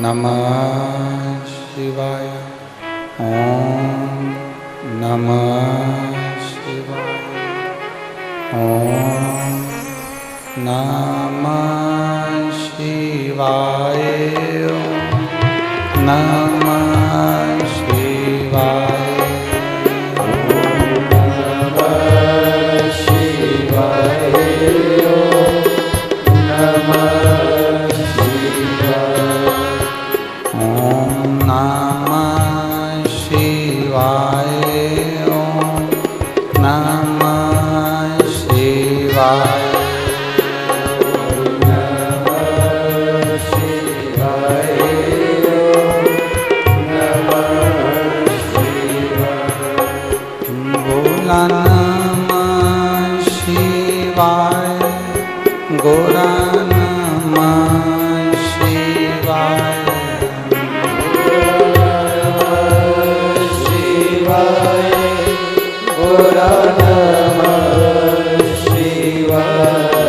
नमः शिवाय। ओम नमः शिवाय। ओम नमः शिवाय। ओम नमः शिवाय। गोरा नमः शिवाय। शिवाय गोरा नमः शिवाय।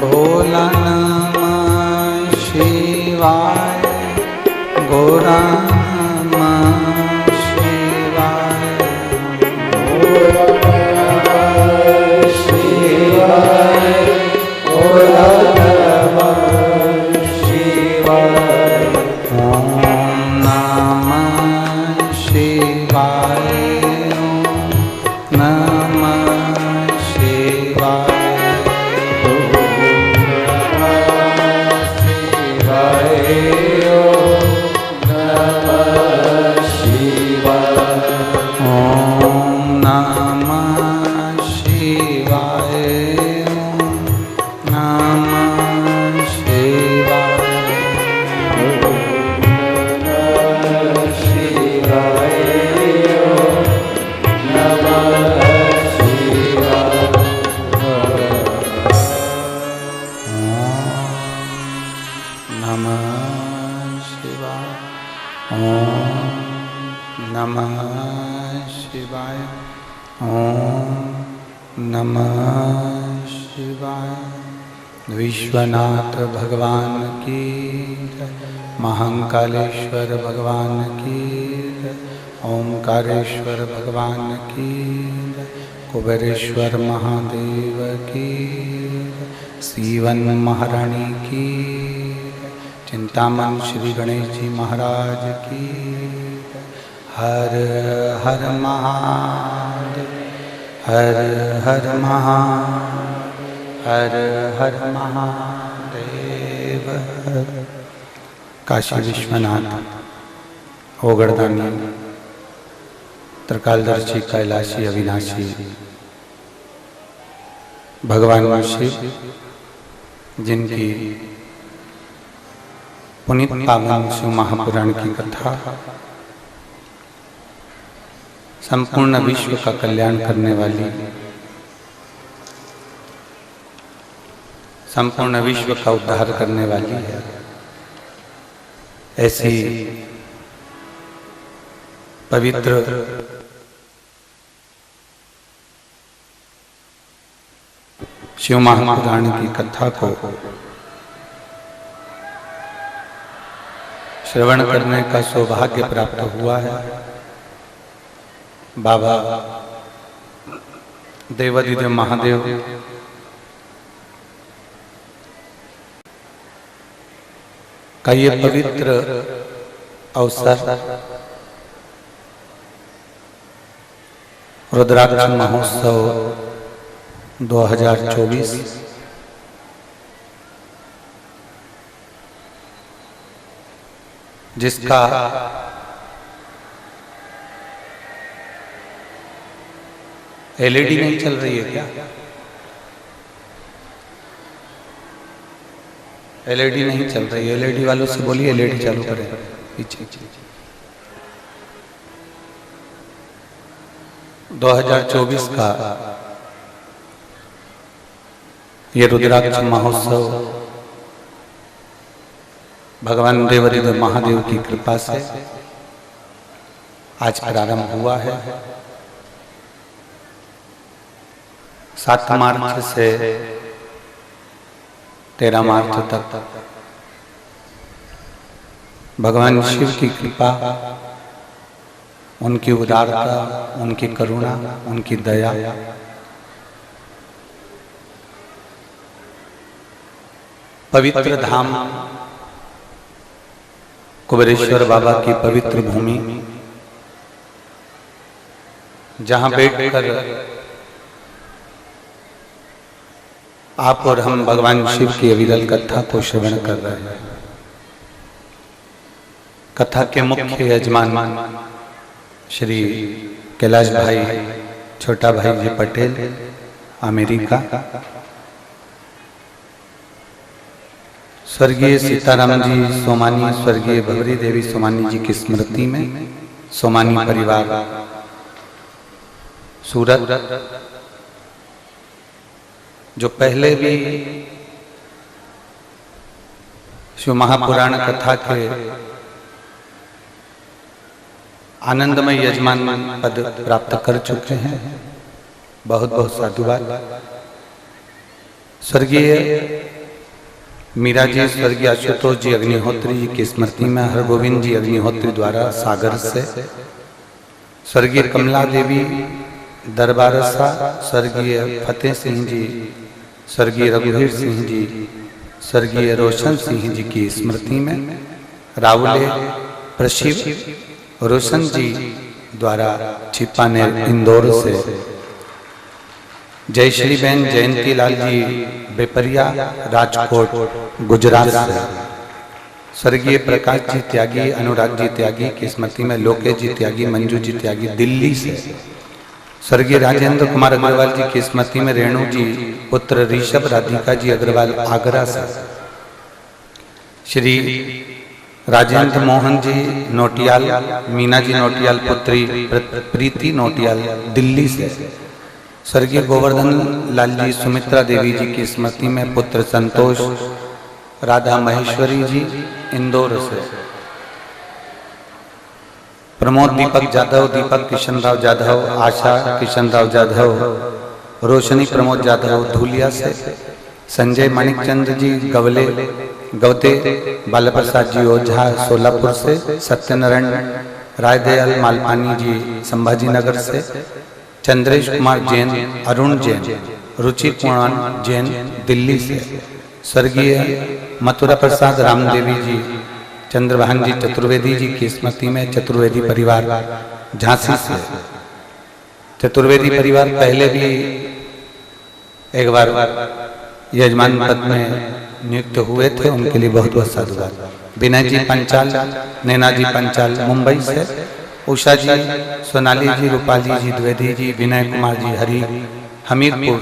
भोला नमः शिवाय। गोरा नमः शिवाय। विश्वनाथ भगवान की जय। महाकालेश्वर भगवान की जय। ओंकारेश्वर भगवान की जय। कुबेरेश्वर महादेव की जय। सीवन महारानी की जय। चिंतामन श्री गणेश जी महाराज की जय। हर हर महादेव। हर हर महादेव। हर हर महादेव। काशी विश्वनाथ ओगड़दानी त्रिकालदर्शी कैलाशी अविनाशी भगवान शिव, जिनकी पुनीत पावन शिव महापुराण की कथा संपूर्ण विश्व का कल्याण करने वाली, संपूर्ण विश्व का उद्धार करने वाली है, ऐसी पवित्र शिव महापुराण की कथा को श्रवण करने का सौभाग्य प्राप्त हुआ है। बाबा देवाधिदेव महादेव का ये पवित्र अवसर रुद्राक्ष महोत्सव 2024 जिसका एलईडी नहीं चल रही है क्या? एलईडी नहीं चल रही है। एलईडी वालों से बोलिए एलईडी चालू करें पीछे। 2024 का ये रुद्राक्ष महोत्सव भगवान देवाधिदेव महादेव की कृपा से आज प्रारंभ हुआ है। 7 मार्च से 13 मार्च तक भगवान शिव की कृपा, उनकी उदारता, उनकी करुणा, उनकी दया, पवित्र धाम कुबेरेश्वर बाबा की पवित्र भूमि, जहां बैठकर आप और हम भगवान शिव की अविरल कथा को श्रवण कर रहे हैं। कथा के मुख्य यजमान श्री कैलाश भाई छोटा भाई जी पटेल, अमेरिका। स्वर्गीय सीताराम जी सोमानी, स्वर्गीय भवरी देवी सोमानी जी की स्मृति में सोमानी परिवार सूरत, जो पहले भी शिव महापुराण कथा के आनंदमय यजमान पद प्राप्त कर चुके हैं। बहुत बहुत साधुवाद। स्वर्गीय मीरा जी, स्वर्गीय आशुतोष जी अग्निहोत्री जी की स्मृति में हरगोविंद जी अग्निहोत्री द्वारा सागर से, स्वर्गीय कमला देवी दरबारसा, स्वर्गीय फतेह सिंह जी, स्वर्गीय रघुवीर सिंह जी, स्वर्गीय रोशन सिंह जी की स्मृति में रावले प्रशिव रोशन जी द्वारा छिपानेर इंदौर से, जय श्री बहन जयंती लाल जी बेपरिया राजकोट गुजरात से, स्वर्गीय प्रकाश जी त्यागी, अनुराग जी त्यागी की स्मृति में लोकेश जी त्यागी, मंजू जी त्यागी दिल्ली से, स्वर्गीय राजेंद्र कुमार अग्रवाल जी की स्मृति में रेणु जी पुत्र ऋषभ राधिका जी अग्रवाल आगरा से, श्री राजेंद्र मोहन जी नोटियाल, मीना जी नोटियाल पुत्री प्रीति नोटियाल दिल्ली से, स्वर्गीय गोवर्धन लाल जी सुमित्रा देवी जी की स्मृति में पुत्र संतोष राधा महेश्वरी जी इंदौर से, प्रमोद दीपक जाधव, दीपक किशन राव जाधव, आशा किशन राव जाधव, रोशनी प्रमोद जाधव धूलिया से, संजय माणिकचंद जी गवते, बाला प्रसाद जी ओझा सोलापुर से, सत्यनारायण रायदयाल मालपानी जी संभाजी नगर से, चंद्रेश कुमार जैन, अरुण जैन, रुचि कुमार जैन दिल्ली से, स्वर्गीय मथुरा प्रसाद रामदेवी जी, चंद्रभान जी चतुर्वेदी जी की स्मृति में चतुर्वेदी परिवार झांसी से। चतुर्वेदी परिवार पहले भी एक बार यजमान पद में नियुक्त हुए थे, उनके लिए बहुत बहुत साधुवाद। विनय जी पंचाल, नैना जी पंचाल मुंबई से, उषा जी, सोनाली जी, रूपाली जी द्विवेदी जी, विनय कुमार जी हरी हमीरपुर,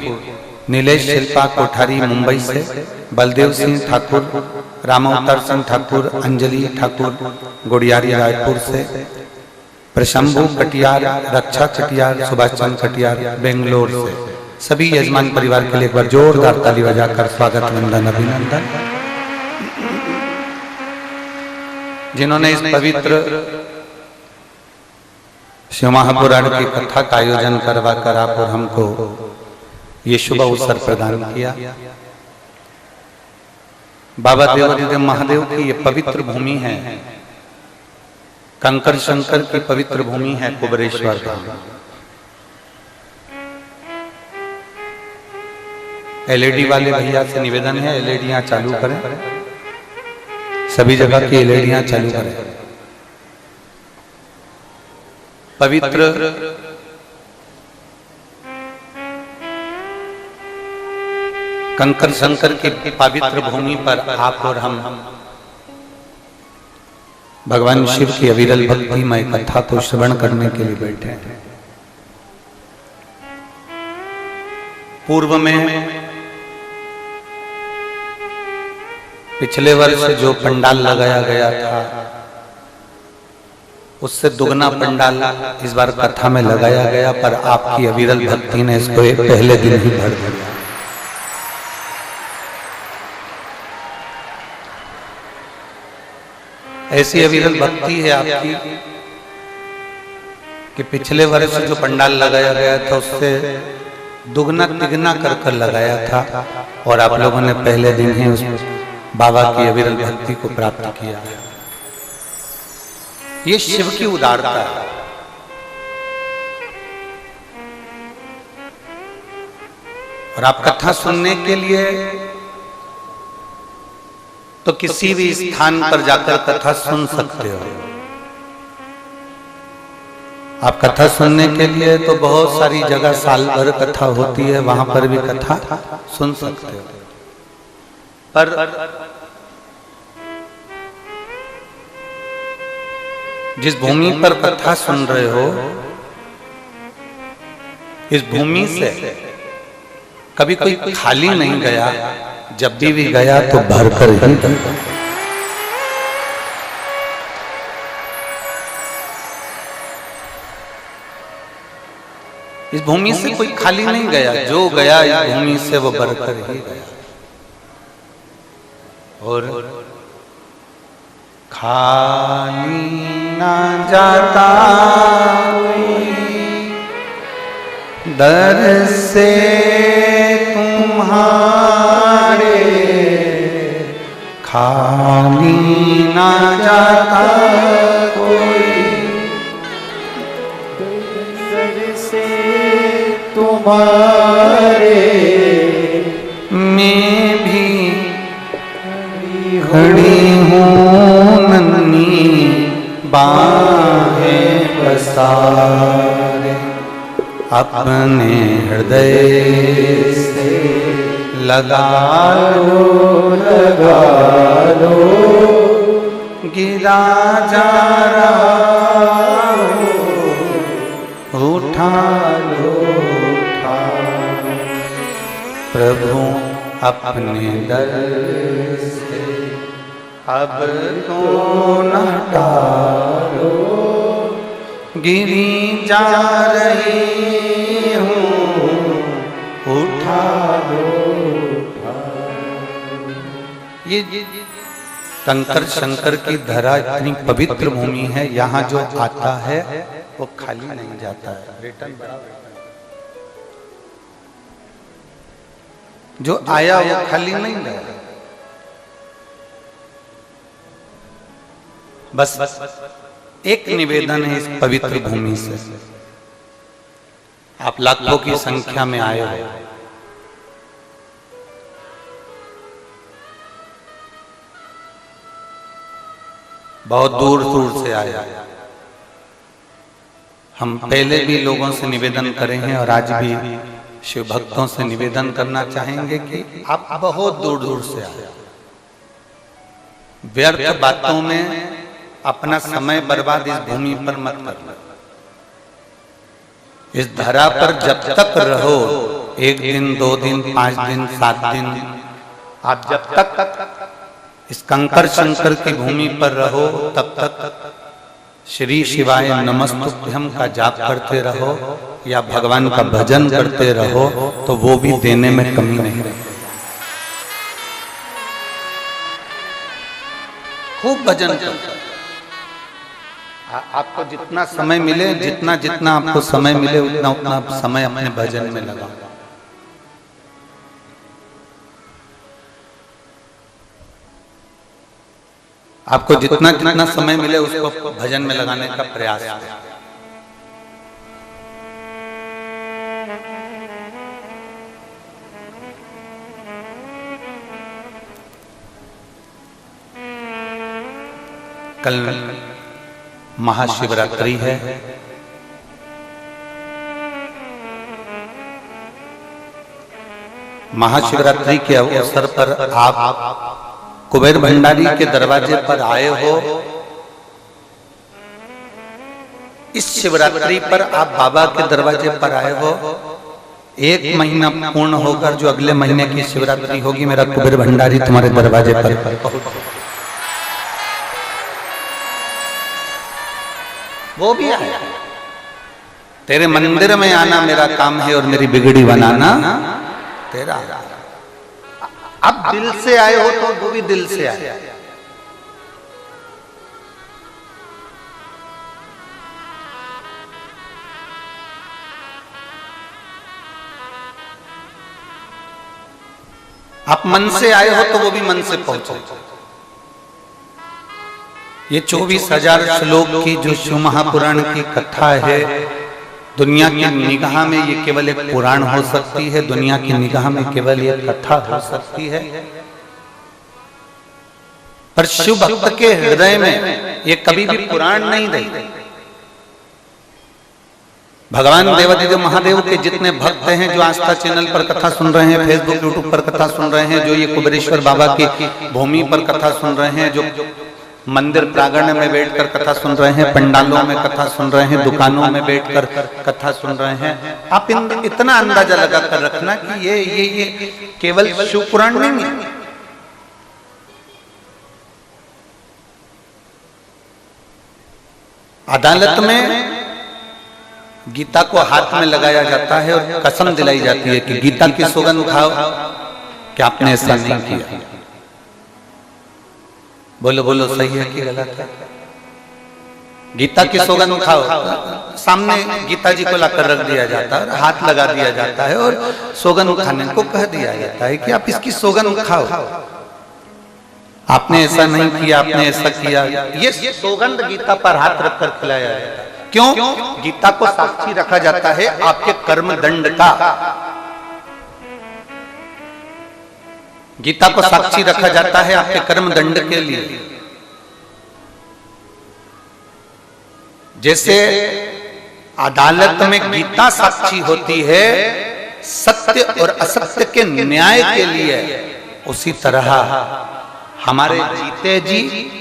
नीलेश शिल्पा कोठारी मुंबई से, बलदेव सिंह ठाकुर, रामावतार सिंह ठाकुर, अंजलि ठाकुर गुड़ियारी रायपुर से, प्रशंभु कटियार, रक्षा कटियार, सुभाष चंद्र कटियार बेंगलोर से। सभी यजमान परिवार के लिए एक बार जोरदार ताली बजाकर स्वागत वंदन अभिनंदन। जिन्होंने इस पवित्र शिव महापुराण की कथा का आयोजन करवा कर आप और हमको ये शुभ अवसर प्रदान किया। बाबा देवादिदेव महादेव की ये पवित्र भूमि है, कंकर शंकर की पवित्र भूमि है कुबेरेश्वर धाम। एलईडी वाले भैया से निवेदन है, एलईडियां चालू करें, सभी जगह की एलईडियां चालू करें। पवित्र कंकर शंकर की पवित्र भूमि पर आप और हम भगवान शिव की अविरल भक्तिमय कथा को श्रवण करने के लिए बैठे हैं। पूर्व में पिछले वर्ष जो पंडाल लगाया गया था उससे दुगना पंडाल इस बार कथा में लगाया गया, पर आपकी अविरल भक्ति ने इसको पहले दिन ही भर दिया। ऐसी अविरल भक्ति है आपकी कि पिछले वर्ष जो पंडाल लगाया गया था उससे दुगना तिगना कर लगाया था, और आप लोगों ने पहले दिन ही उस बाबा की अविरल भक्ति को प्राप्त किया। ये शिव की उदारता है। और आप कथा सुनने के लिए तो किसी भी स्थान पर जाकर कथा सुन सकते हो। आप कथा सुनने के लिए तो बहुत सारी जगह साल भर कथा होती है, वहां पर भी कथा सुन सकते हो। पर जिस भूमि पर कथा सुन रहे हो, इस भूमि से कभी कोई खाली नहीं गया, जब भी गया तो भरकर ही गया। इस भूमि से कोई खाली नहीं गया, जो गया इस भूमि से वो भरकर ही गया। और खाली ना जाता दर से तुम्हारे, खाली ना जाता कोई दर से तुम्हारे, मैं भी खड़ी हूँ नन्ही बाहें पसारे, अपने हृदय से लगा लो गिरा जा रहा हो, उठा लो प्रभु अपने दर से अब तो न टालो, गिरी जा रही हूँ, उठा लो। ये कंकर शंकर की धरा इतनी पवित्र भूमि है, यहाँ जो आता है वो खाली नहीं जाता है, रिटर्न जो आया वो खाली नहीं गया। बस एक निवेदन है इस पवित्र भूमि से, आप लाखों की संख्या में आए हो, बहुत दूर दूर से आए। हम पहले भी लोगों से निवेदन करे हैं और आज भी शिव भक्तों से निवेदन करना चाहेंगे कि आप बहुत दूर दूर से आए। व्यर्थ बातों में अपना समय बर्बाद इस भूमि पर मत करना। इस धरा पर जब तक रहो, 1 दिन 2 दिन 5 दिन 7 दिन, आप जब तक इस कंकर शंकर की भूमि पर रहो, तब तक श्री शिवाय नमस्तुभ्यम का जाप करते रहो या भगवान का भजन करते रहो, तो वो भी देने में कमी नहीं रहेगी। खूब भजन करो, आपको जितना समय मिले, जितना जितना आपको समय मिले, उतना उतना समय अपने भजन में लगाओ। आपको जितना जितना समय मिले उसको भजन में लगाने का प्रयास करें। कल महाशिवरात्रि है। महाशिवरात्रि के अवसर पर आप कुबेर भंडारी के दरवाजे पर आए हो। इस शिवरात्रि पर आप बाबा के दरवाजे पर आए हो। 1 महीना पूर्ण होकर जो अगले महीने की शिवरात्रि होगी, मेरा कुबेर भंडारी तुम्हारे दरवाजे पर वो भी आया। तेरे मंदिर में आना मेरा काम है और मेरी बिगड़ी बनाना तेरा। अब दिल से आए हो तो वो भी दिल से आए। आप मन से आए हो तो वो भी मन से पहुंचे। ये 24,000 श्लोक की जो शिव महापुराण की कथा है, दुनिया की निगाह में ये केवल एक पुराण हो सकती है, दुनिया की निगाह में केवल ये कथा हो सकती है, पर शिव भक्त के हृदय में ये कभी भी पुराण नहीं रही। भगवान देवादिदेव महादेव के जितने भक्त हैं जो आस्था चैनल पर कथा सुन रहे हैं, फेसबुक यूट्यूब पर कथा सुन रहे हैं, जो ये कुबेरेश्वर बाबा की भूमि पर कथा सुन रहे हैं, जो मंदिर प्रांगण में बैठकर कथा सुन रहे हैं, पंडालों में कथा सुन रहे हैं, दुकानों में बैठकर कथा सुन रहे हैं, आप इतना अंदाजा लगा कर रखना कि ये केवल शिव पुराण नहीं है। अदालत में गीता को हाथ में लगाया जाता है और कसम दिलाई जाती है कि गीता की सौगंध खाओ कि आपने ऐसा नहीं किया। बोलो बोलो, सही है कि गलत है? गीता की सौगंध खाओ, सामने गीता जी को लाकर रख दिया जाता है, हाथ लगा दिया जाता है और सौगंध खाने को कह दिया जाता है कि आप इसकी सौगंध खाओ। आपने ऐसा नहीं किया, आपने ऐसा किया। ये सौगंध गीता पर हाथ रखकर खिलाया जाता है। क्यों? गीता को साक्षी रखा जाता है आपके कर्म दंड का। गीता को साक्षी रखा जाता है आपके कर्म दंड के लिए। जैसे अदालत में गीता साक्षी होती है सत्य और असत्य के न्याय के लिए, उसी तरह हमारे जीते जी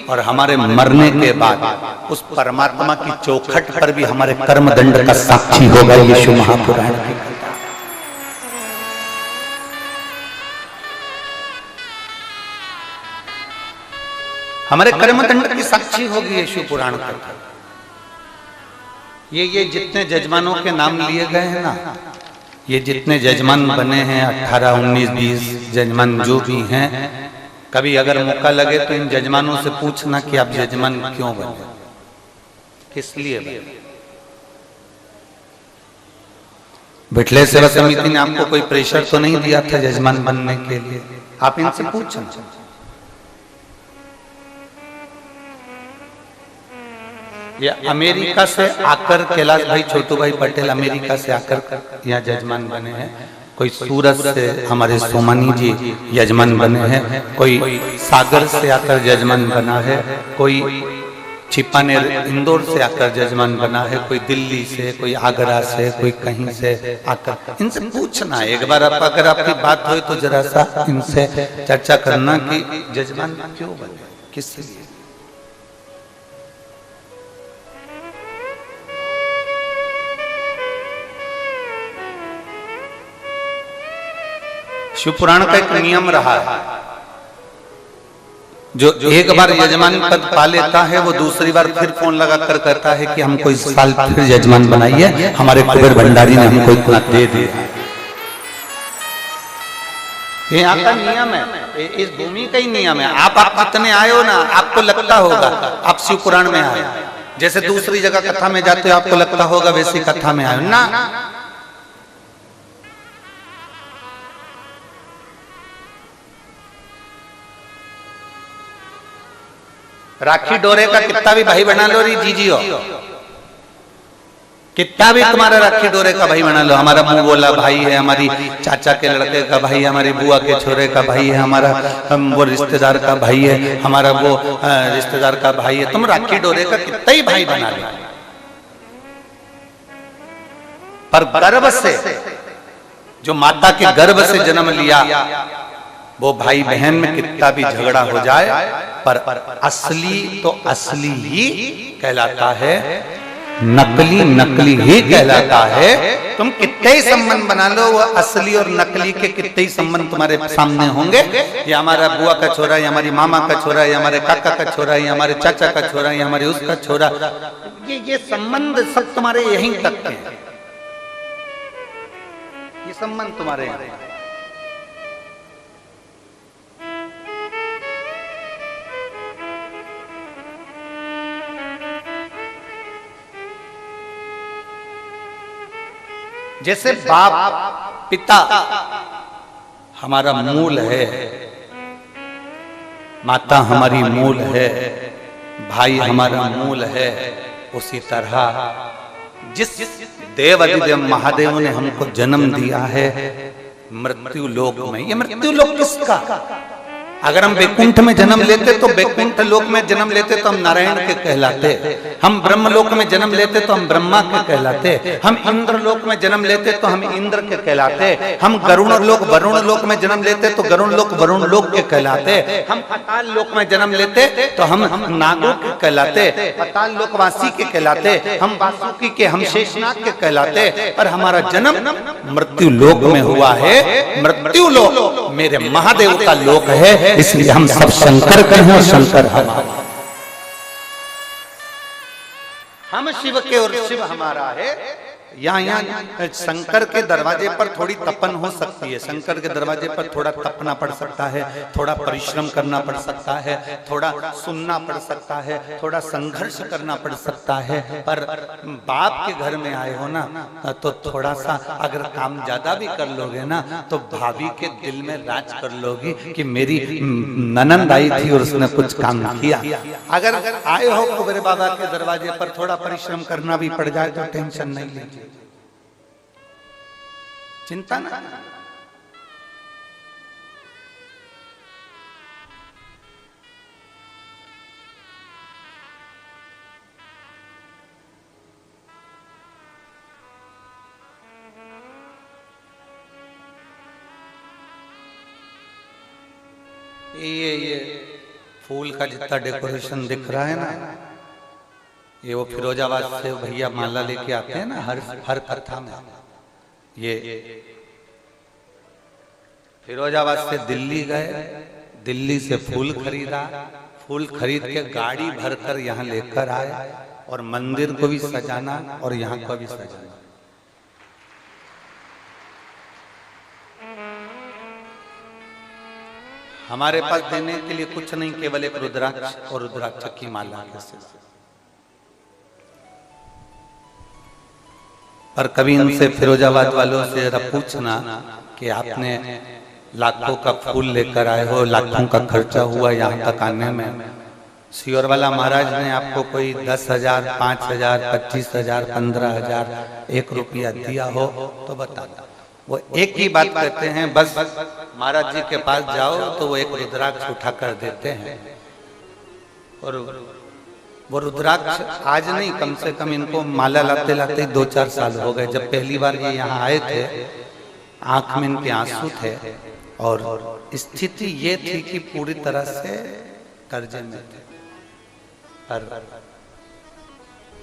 और हमारे मरने के बाद उस परमात्मा की चौखट पर भी हमारे कर्म दंड का साक्षी होगा ये शिव महापुराण की कथा। हमारे कर्म दंड की साक्षी होगी ये शिव पुराण का। ये जितने जजमानों के नाम लिए गए हैं ना, ये जितने जजमान बने हैं 18, 19, 20 जजमान जो भी हैं, कभी अगर मौका लगे तो इन जजमानों से पूछना कि आप जजमान क्यों बने, किस लिए बने। बिटले सेवा समिति ने आपको कोई प्रेशर तो नहीं दिया था जजमान बनने के लिए, आप इनसे पूछना। ये अमेरिका से आकर कैलाश भाई छोटू भाई पटेल अमेरिका से आकर यहाँ जजमान बने हैं। कोई सूरत से हमारे सोमानी जी यजमान बने हैं, कोई सागर से आकर जजमान बना है, कोई छिपानेर इंदौर से आकर जजमान बना है, कोई दिल्ली से, कोई आगरा से, कोई कहीं से आकर। इनसे पूछना एक बार, आप अगर आपकी बात हो तो जरा सा इनसे चर्चा करना कि जजमान क्यों बने, किस लिए। शिव पुराण का एक नियम रहा है, जो एक बार यजमान पद पा लेता है वो दूसरी बार फिर फोन लगा कर कहता है कि हमको इस साल फिर यजमान बनाइए, हमारे कुबेर भंडारी ने हमको इतना दे दिया। ये आपका नियम है, इस भूमि का ही नियम है। आप जितने आए हो ना, आपको लगता होगा आप शिव पुराण में आए, जैसे दूसरी जगह कथा में जाते हो आपको लगता होगा वैसी कथा में आए ना। राखी डोरे का कितना भी भाई बना लो री जीजी हो, कितना भी तुम्हारा राखी डोरे का भाई बना लो, हमारा मुंह बोला भाई है, हमारी चाचा के लड़के का भाई है, हमारी बुआ के छोरे का भाई है, हमारा वो रिश्तेदार का भाई है, हमारा वो रिश्तेदार का भाई है, तुम राखी डोरे का कितना ही भाई बना लो, पर गर्भ से, जो माता के गर्भ से जन्म लिया, वो भाई बहन में कितना भी झगड़ा हो जाए पर असली तो असली ही कहलाता है, नकली नकली ही कहलाता है। तुम कितने ही संबंध बना लो, वो असली और नकली के कितने ही संबंध तुम्हारे सामने होंगे। ये हमारा बुआ का छोरा, ये हमारी मामा का छोरा, ये हमारे काका का छोरा, ये हमारे चाचा का छोरा, ये हमारे उसका छोरा, ये संबंध सब तुम्हारे यहीं तक है, ये संबंध तुम्हारे यहाँ। जैसे बाप पिता हमारा मूल है, माता हमारी मूल है, भाई हमारा मूल है, उसी तरह जिस देव अधिदेव महादेव ने हमको जन्म दिया है मृत्यु लोक में। ये मृत्यु लोक किसका? अगर हम वैकुंठ में जन्म लेते तो वैकुंठ लोक में जन्म लेते तो हम नारायण के कहलाते, हम ब्रह्म लोक में जन्म लेते तो हम ब्रह्मा के कहलाते, हम इंद्र लोक में जन्म लेते तो हम इंद्र के कहलाते, हम गरुण लोक वरुण लोक में जन्म लेते तो गरुण लोक वरुण लोक के कहलाते, हम पाताल लोक में जन्म लेते तो हम नागों के कहलाते, पाताल लोकवासी के कहलाते, हम वासुकी के, हम शेषनाग के कहलाते। पर हमारा जन्म मृत्यु लोक में हुआ है। मृत्यु लोक मेरे महादेव का लोक है, इसलिए हम सब शंकर के हैं, शंकर हम शिव के और शिव हमारा है। यहाँ शंकर के दरवाजे पर थोड़ी तपन हो सकती है, शंकर के दरवाजे पर थोड़ा तपना पड़ सकता है, थोड़ा परिश्रम करना पड़ सकता है, थोड़ा सुनना पड़ सकता है, थोड़ा संघर्ष करना पड़ सकता है। पर बाप के घर में आए हो ना तो थोड़ा सा अगर काम ज्यादा भी कर लोगे ना तो भाभी के दिल में राज कर लोगी कि मेरी ननंद आई थी और उसने कुछ काम किया। अगर आए हो कुबेर बाबा के दरवाजे पर थोड़ा परिश्रम करना भी पड़ जाए तो टेंशन नहीं लीजिए, चिंता ना। ये फूल का जितना डेकोरेशन दिख रहा है ना, ये वो फिरोजाबाद से भैया माला लेके आते हैं ना हर कथा में। ये फिरोजाबाद से दिल्ली गए, दिल्ली से फूल खरीदा, फूल खरीद के गाड़ी भरकर यहाँ लेकर आए और मंदिर को भी सजाना और यहाँ को भी सजाना। हमारे पास देने के लिए कुछ नहीं, केवल एक रुद्राक्ष और रुद्राक्ष की माला। पर कभी इनसे फिरोजाबाद वालों से जरा पूछना कि आपने लाखों का फूल लेकर आए हो, लाखों का खर्चा हुआ यहाँ तक आने में, सियोर वाला महाराज ने आपको कोई 10,000, 5,000, 25,000, 15,000, 1 रुपया दिया हो तो बता। वो एक ही बात कहते हैं, बस महाराज जी के पास जाओ तो वो एक रुद्राक्ष उठा कर देते हैं। और वो रुद्राक्ष आज नहीं, कम से कम इनको माला लाते लाते 2-4 साल हो गए। जब पहली बार ये यहाँ आए थे आंख में इनके आंसू थे और स्थिति ये थी कि पूरी तरह से कर्जे में थे। पर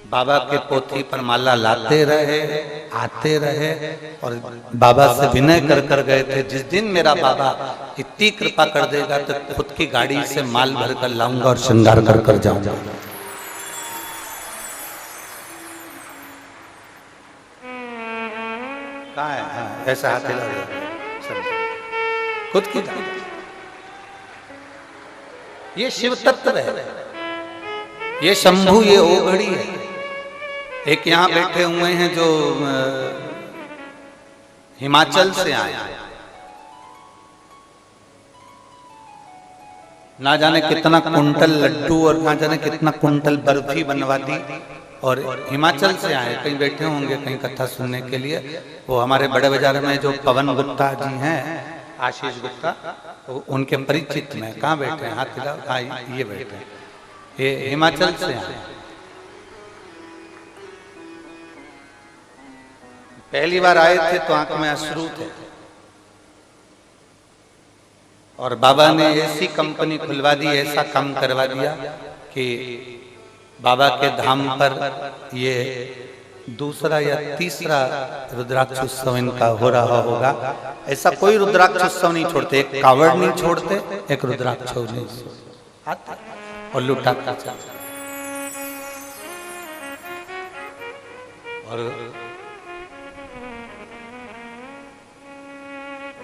बाबा के पोथी पर माला लाते रहे, आते रहे और बाबा से विनय कर कर गए थे, जिस दिन मेरा बाबा इतनी कृपा कर देगा तो खुद की गाड़ी से माल भर कर लाऊंगा और श्रृंगार कर कर जाऊंगा। कहाँ है? हाँ, ऐसा हाथ हिला खुद की। ये शिव तत्व है, ये शंभु, ये ओघड़ी है। एक यहाँ बैठे हुए हैं जो हिमाचल से आए, ना जाने कितना कुंटल लड्डू और ना जाने कितना कुंटल बर्फी बनवा दी और हिमाचल से आए। कहीं बैठे होंगे कहीं कथा सुनने के लिए। वो हमारे बड़े बाजार में जो पवन गुप्ता जी हैं, आशीष गुप्ता, उनके परिचित में। कहाँ बैठे हैं? हाथ हिलाओ। हाँ, ये बैठे हैं, ये हिमाचल से आए। पहली बार आए थे तो आंख में अश्रु थे और बाबा ने ऐसी कंपनी खुलवा दी, ऐसा काम करवा दिया कि बाबा के धाम पर ये दूसरा या तीसरा रुद्राक्ष उत्सव इनका हो रहा होगा। ऐसा कोई रुद्राक्ष उत्सव नहीं छोड़ते, एक कावड़ नहीं छोड़ते, एक रुद्राक्ष नहीं आते और लुटाता चलता। और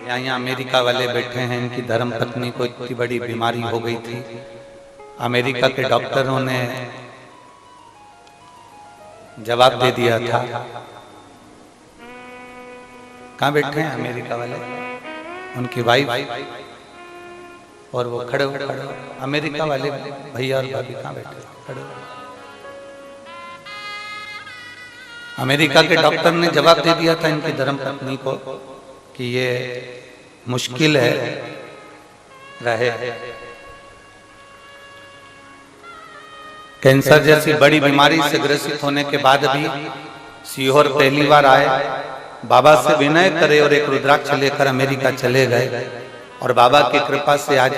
यहाँ अमेरिका वाले बैठे हैं, इनकी धर्म पत्नी को इतनी बड़ी बीमारी हो गई थी। अमेरिका के डॉक्टरों ने जवाब दे दिया था। कहाँ बैठे हैं अमेरिका वाले? उनकी वाइफ और वो खड़े हो अमेरिका वाले भैया और भाभी कहाँ बैठे खड़े हो। अमेरिका के डॉक्टर ने जवाब दे दिया था इनकी धर्मपत्नी को कि ये मुश्किल है रहे। कैंसर जैसी बड़ी बीमारी से ग्रसित होने के बाद भी सीहोर पहली बार आए, बाबा से विनय करे और एक रुद्राक्ष लेकर अमेरिका चले गए। और बाबा की कृपा से आज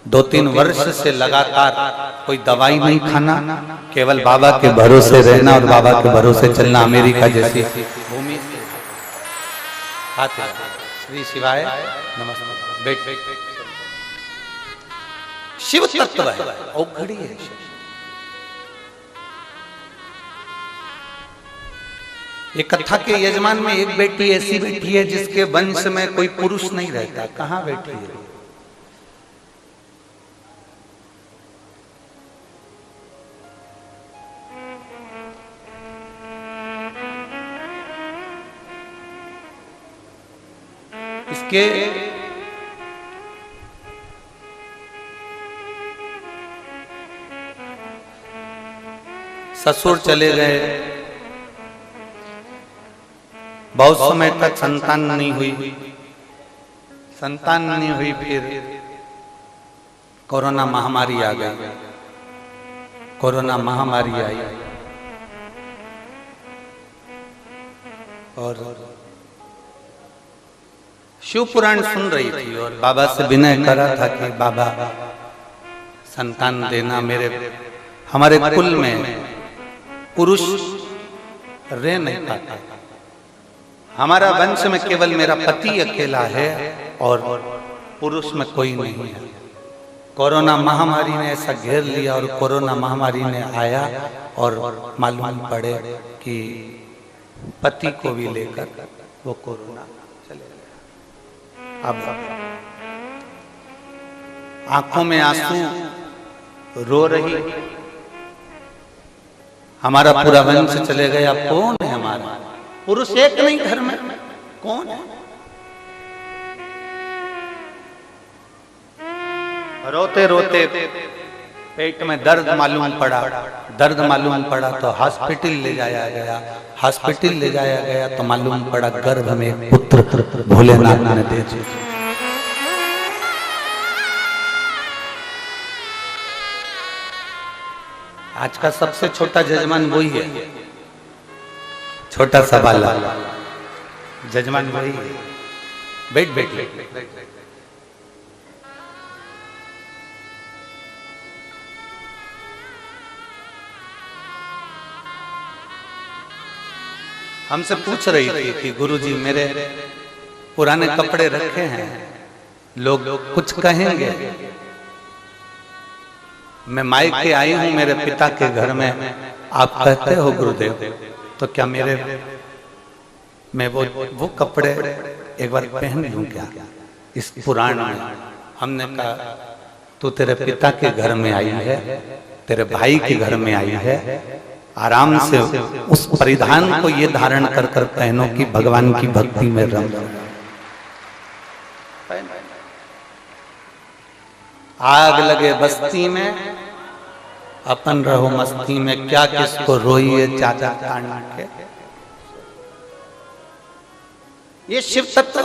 2-3 वर्ष से लगातार कोई दवाई नहीं खाना, केवल बाबा के भरोसे रहना और बाबा के भरोसे चलना। अमेरिका जैसी भूमि से हाथ श्री शिवाय नमस्ते। बैठ शिव तत्व है और खड़ी है। ये कथा के यजमान में एक बेटी ऐसी बैठी है जिसके वंश में कोई पुरुष नहीं रहता। कहाँ बैठी है? इसके ससुर चले गए, बहुत समय तक संतान नहीं हुई। फिर कोरोना महामारी आ गई। कोरोना महामारी आई और शिव पुराण सुन रही थी और बाबा से विनय करा था कि बाबा संतान देना। हमारे कुल में पुरुष रह नहीं पाता, हमारा वंश में केवल मेरा पति अकेला है और पुरुष में कोई नहीं है। कोरोना महामारी ने ऐसा घेर लिया और कोरोना महामारी ने आया और मालूम पड़े कि पति को भी लेकर वो कोरोना चले गया। अब आंखों में आंसू रो रही, हमारा पूरा वंश चले गया। कौन है हमारा पुरुष? एक नहीं घर में, कौन है? रोते रोते पेट में दर्द मालूम पड़ा तो हॉस्पिटल ले जाया गया तो मालूम पड़ा गर्भ में एक पुत्र भोलेनाथ ने दे दिया। आज का सबसे छोटा जजमान वही है, छोटा सा बाला जजमान वही है। बैठ हमसे पूछ रही थी कि गुरुजी मेरे पुराने कपड़े रखे हैं, लोग कुछ कहेंगे। मैं मायके आई हूं मेरे पिता के घर में, आप कहते हो गुरुदेव तो क्या मैं वो कपड़े एक बार पहन लूं क्या? इस पुराण में हमने कहा तू तेरे पिता के घर में आई है, तेरे भाई के घर में आई है, आराम से उस परिधान को ये धारण कर कर पहनो कि भगवान की भक्ति में रम। आग लगे बस्ती में अपन रहो मस्ती में, क्या किसको रोइए चाचा तान के। ये शिव तत्व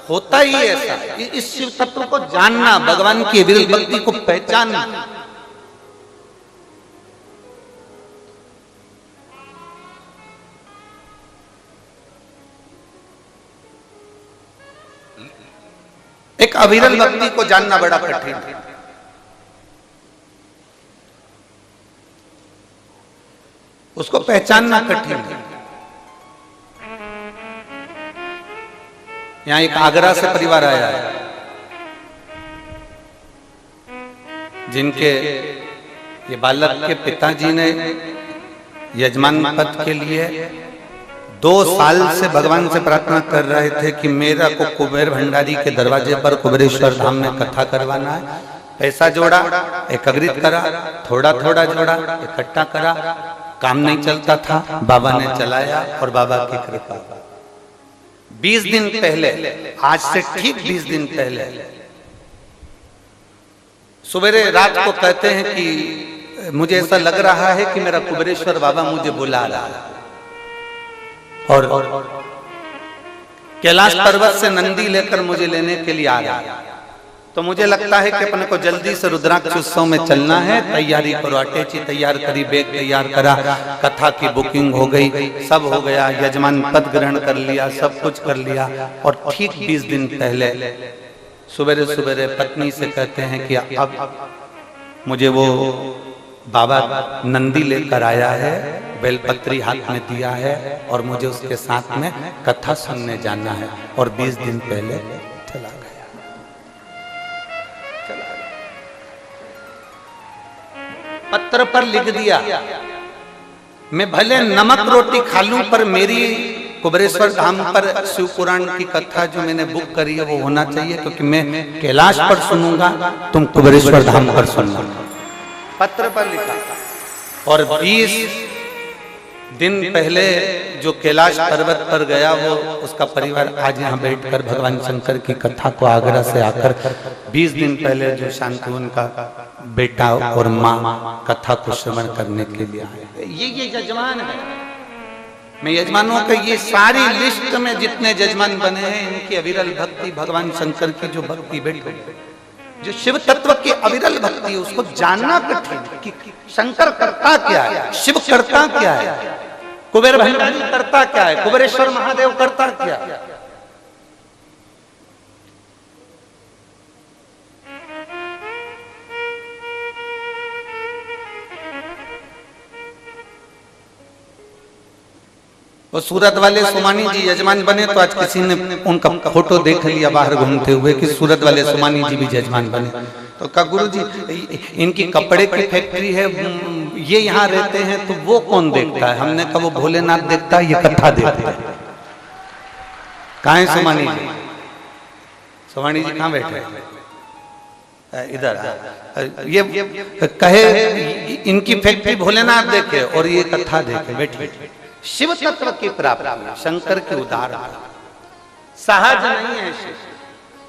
होता ही ऐसा। इस शिव तत्व को जानना, भगवान की विरल भक्ति को पहचानना। एक अविरल भक्ति को जानना बड़ा कठिन है। उसको पहचानना कठिन है। यहाँ एक आगरा से परिवार आया है जिनके ये बालक के पिताजी ने यजमान पद के लिए 2 साल से भगवान से प्रार्थना कर रहे थे कि मेरा को कुबेर भंडारी के दरवाजे पर कुबेरेश्वर धाम में कथा करवाना है। पैसा जोड़ा, एकत्रित करा, थोड़ा थोड़ा जोड़ा, इकट्ठा करा, काम नहीं चलता था, बाबा ने चलाया और बाबा की कृपा 20 दिन पहले, आज से ठीक 20 दिन पहले सवेरे रात को कहते हैं कि मुझे ऐसा लग रहा है कि मेरा कुबेरेश्वर बाबा मुझे बुला रहा है, और कैलाश पर्वत से नंदी लेकर मुझे लेने के लिए आ रहा है। तो मुझे लगता है कि अपने को जल्दी से रुद्राक्ष उत्सव में चलना है। तैयारी करो, अटैची तैयार करी, बैग तैयार करा, कथा की बुकिंग हो गई, सब हो गया, यजमान पद ग्रहण कर लिया, सब कुछ कर लिया। और ठीक 20 दिन पहले सुबेरे सुबेरे पत्नी से कहते हैं कि अब मुझे वो बाबा नंदी लेकर आया है, बेलपत्री हाथ में दिया है, और मुझे उसके साथ में कथा सुनने जाना है। और 20 दिन पहले चला गया। पत्र पर लिख दिया, मैं भले नमक रोटी खा लूं, पर मेरी कुबेरेश्वर धाम पर शिव पुराण की कथा जो मैंने बुक करी है वो होना चाहिए, क्योंकि मैं कैलाश पर सुनूंगा, तुम कुबेरेश्वर धाम पर सुनना। पत्र पर लिखा। और 20 दिन पहले जो कैलाश पर्वत पर गया, वो उसका परिवार आज यहाँ बैठकर भगवान शंकर की कथा को आगरा से आकर 20 दिन पहले जो शांतिवन का बेटा और माँ कथा को श्रवण करने के लिए आए। ये यजमान है। मैं यजमानों का ये सारी लिस्ट में जितने यजमान बने हैं, इनकी अविरल भक्ति, भगवान शंकर की जो भक्ति बैठी, जो शिव तत्व की अविरल भक्ति, उसको जानना कठिन कि शंकर करता क्या है, शिव करता क्या है, कुबेर भंडारी करता क्या है, कुबेरेश्वर महादेव करता क्या है। और सूरत वाले सुमानी जी यजमान बने, तो आज किसी ने उनका फोटो देख लिया बाहर घूमते हुए कि सूरत वाले सुमानी जी भी यजमान बने। तो कहा गुरु जी इनकी कपड़े की फैक्ट्री है, ये यहाँ रहते हैं, तो वो कौन देखता है? हमने कहा वो भोलेनाथ देखता है, ये कथा देखता है। कहाँ है सुमानी जी? सुमानी जी कहाँ बैठे? इधर। ये कहे इनकी फैक्ट्री भोलेनाथ देखे और ये कथा देखे, बैठे। शिव तत्व की प्राप्ति, शंकर की उदाहरण सहज नहीं है।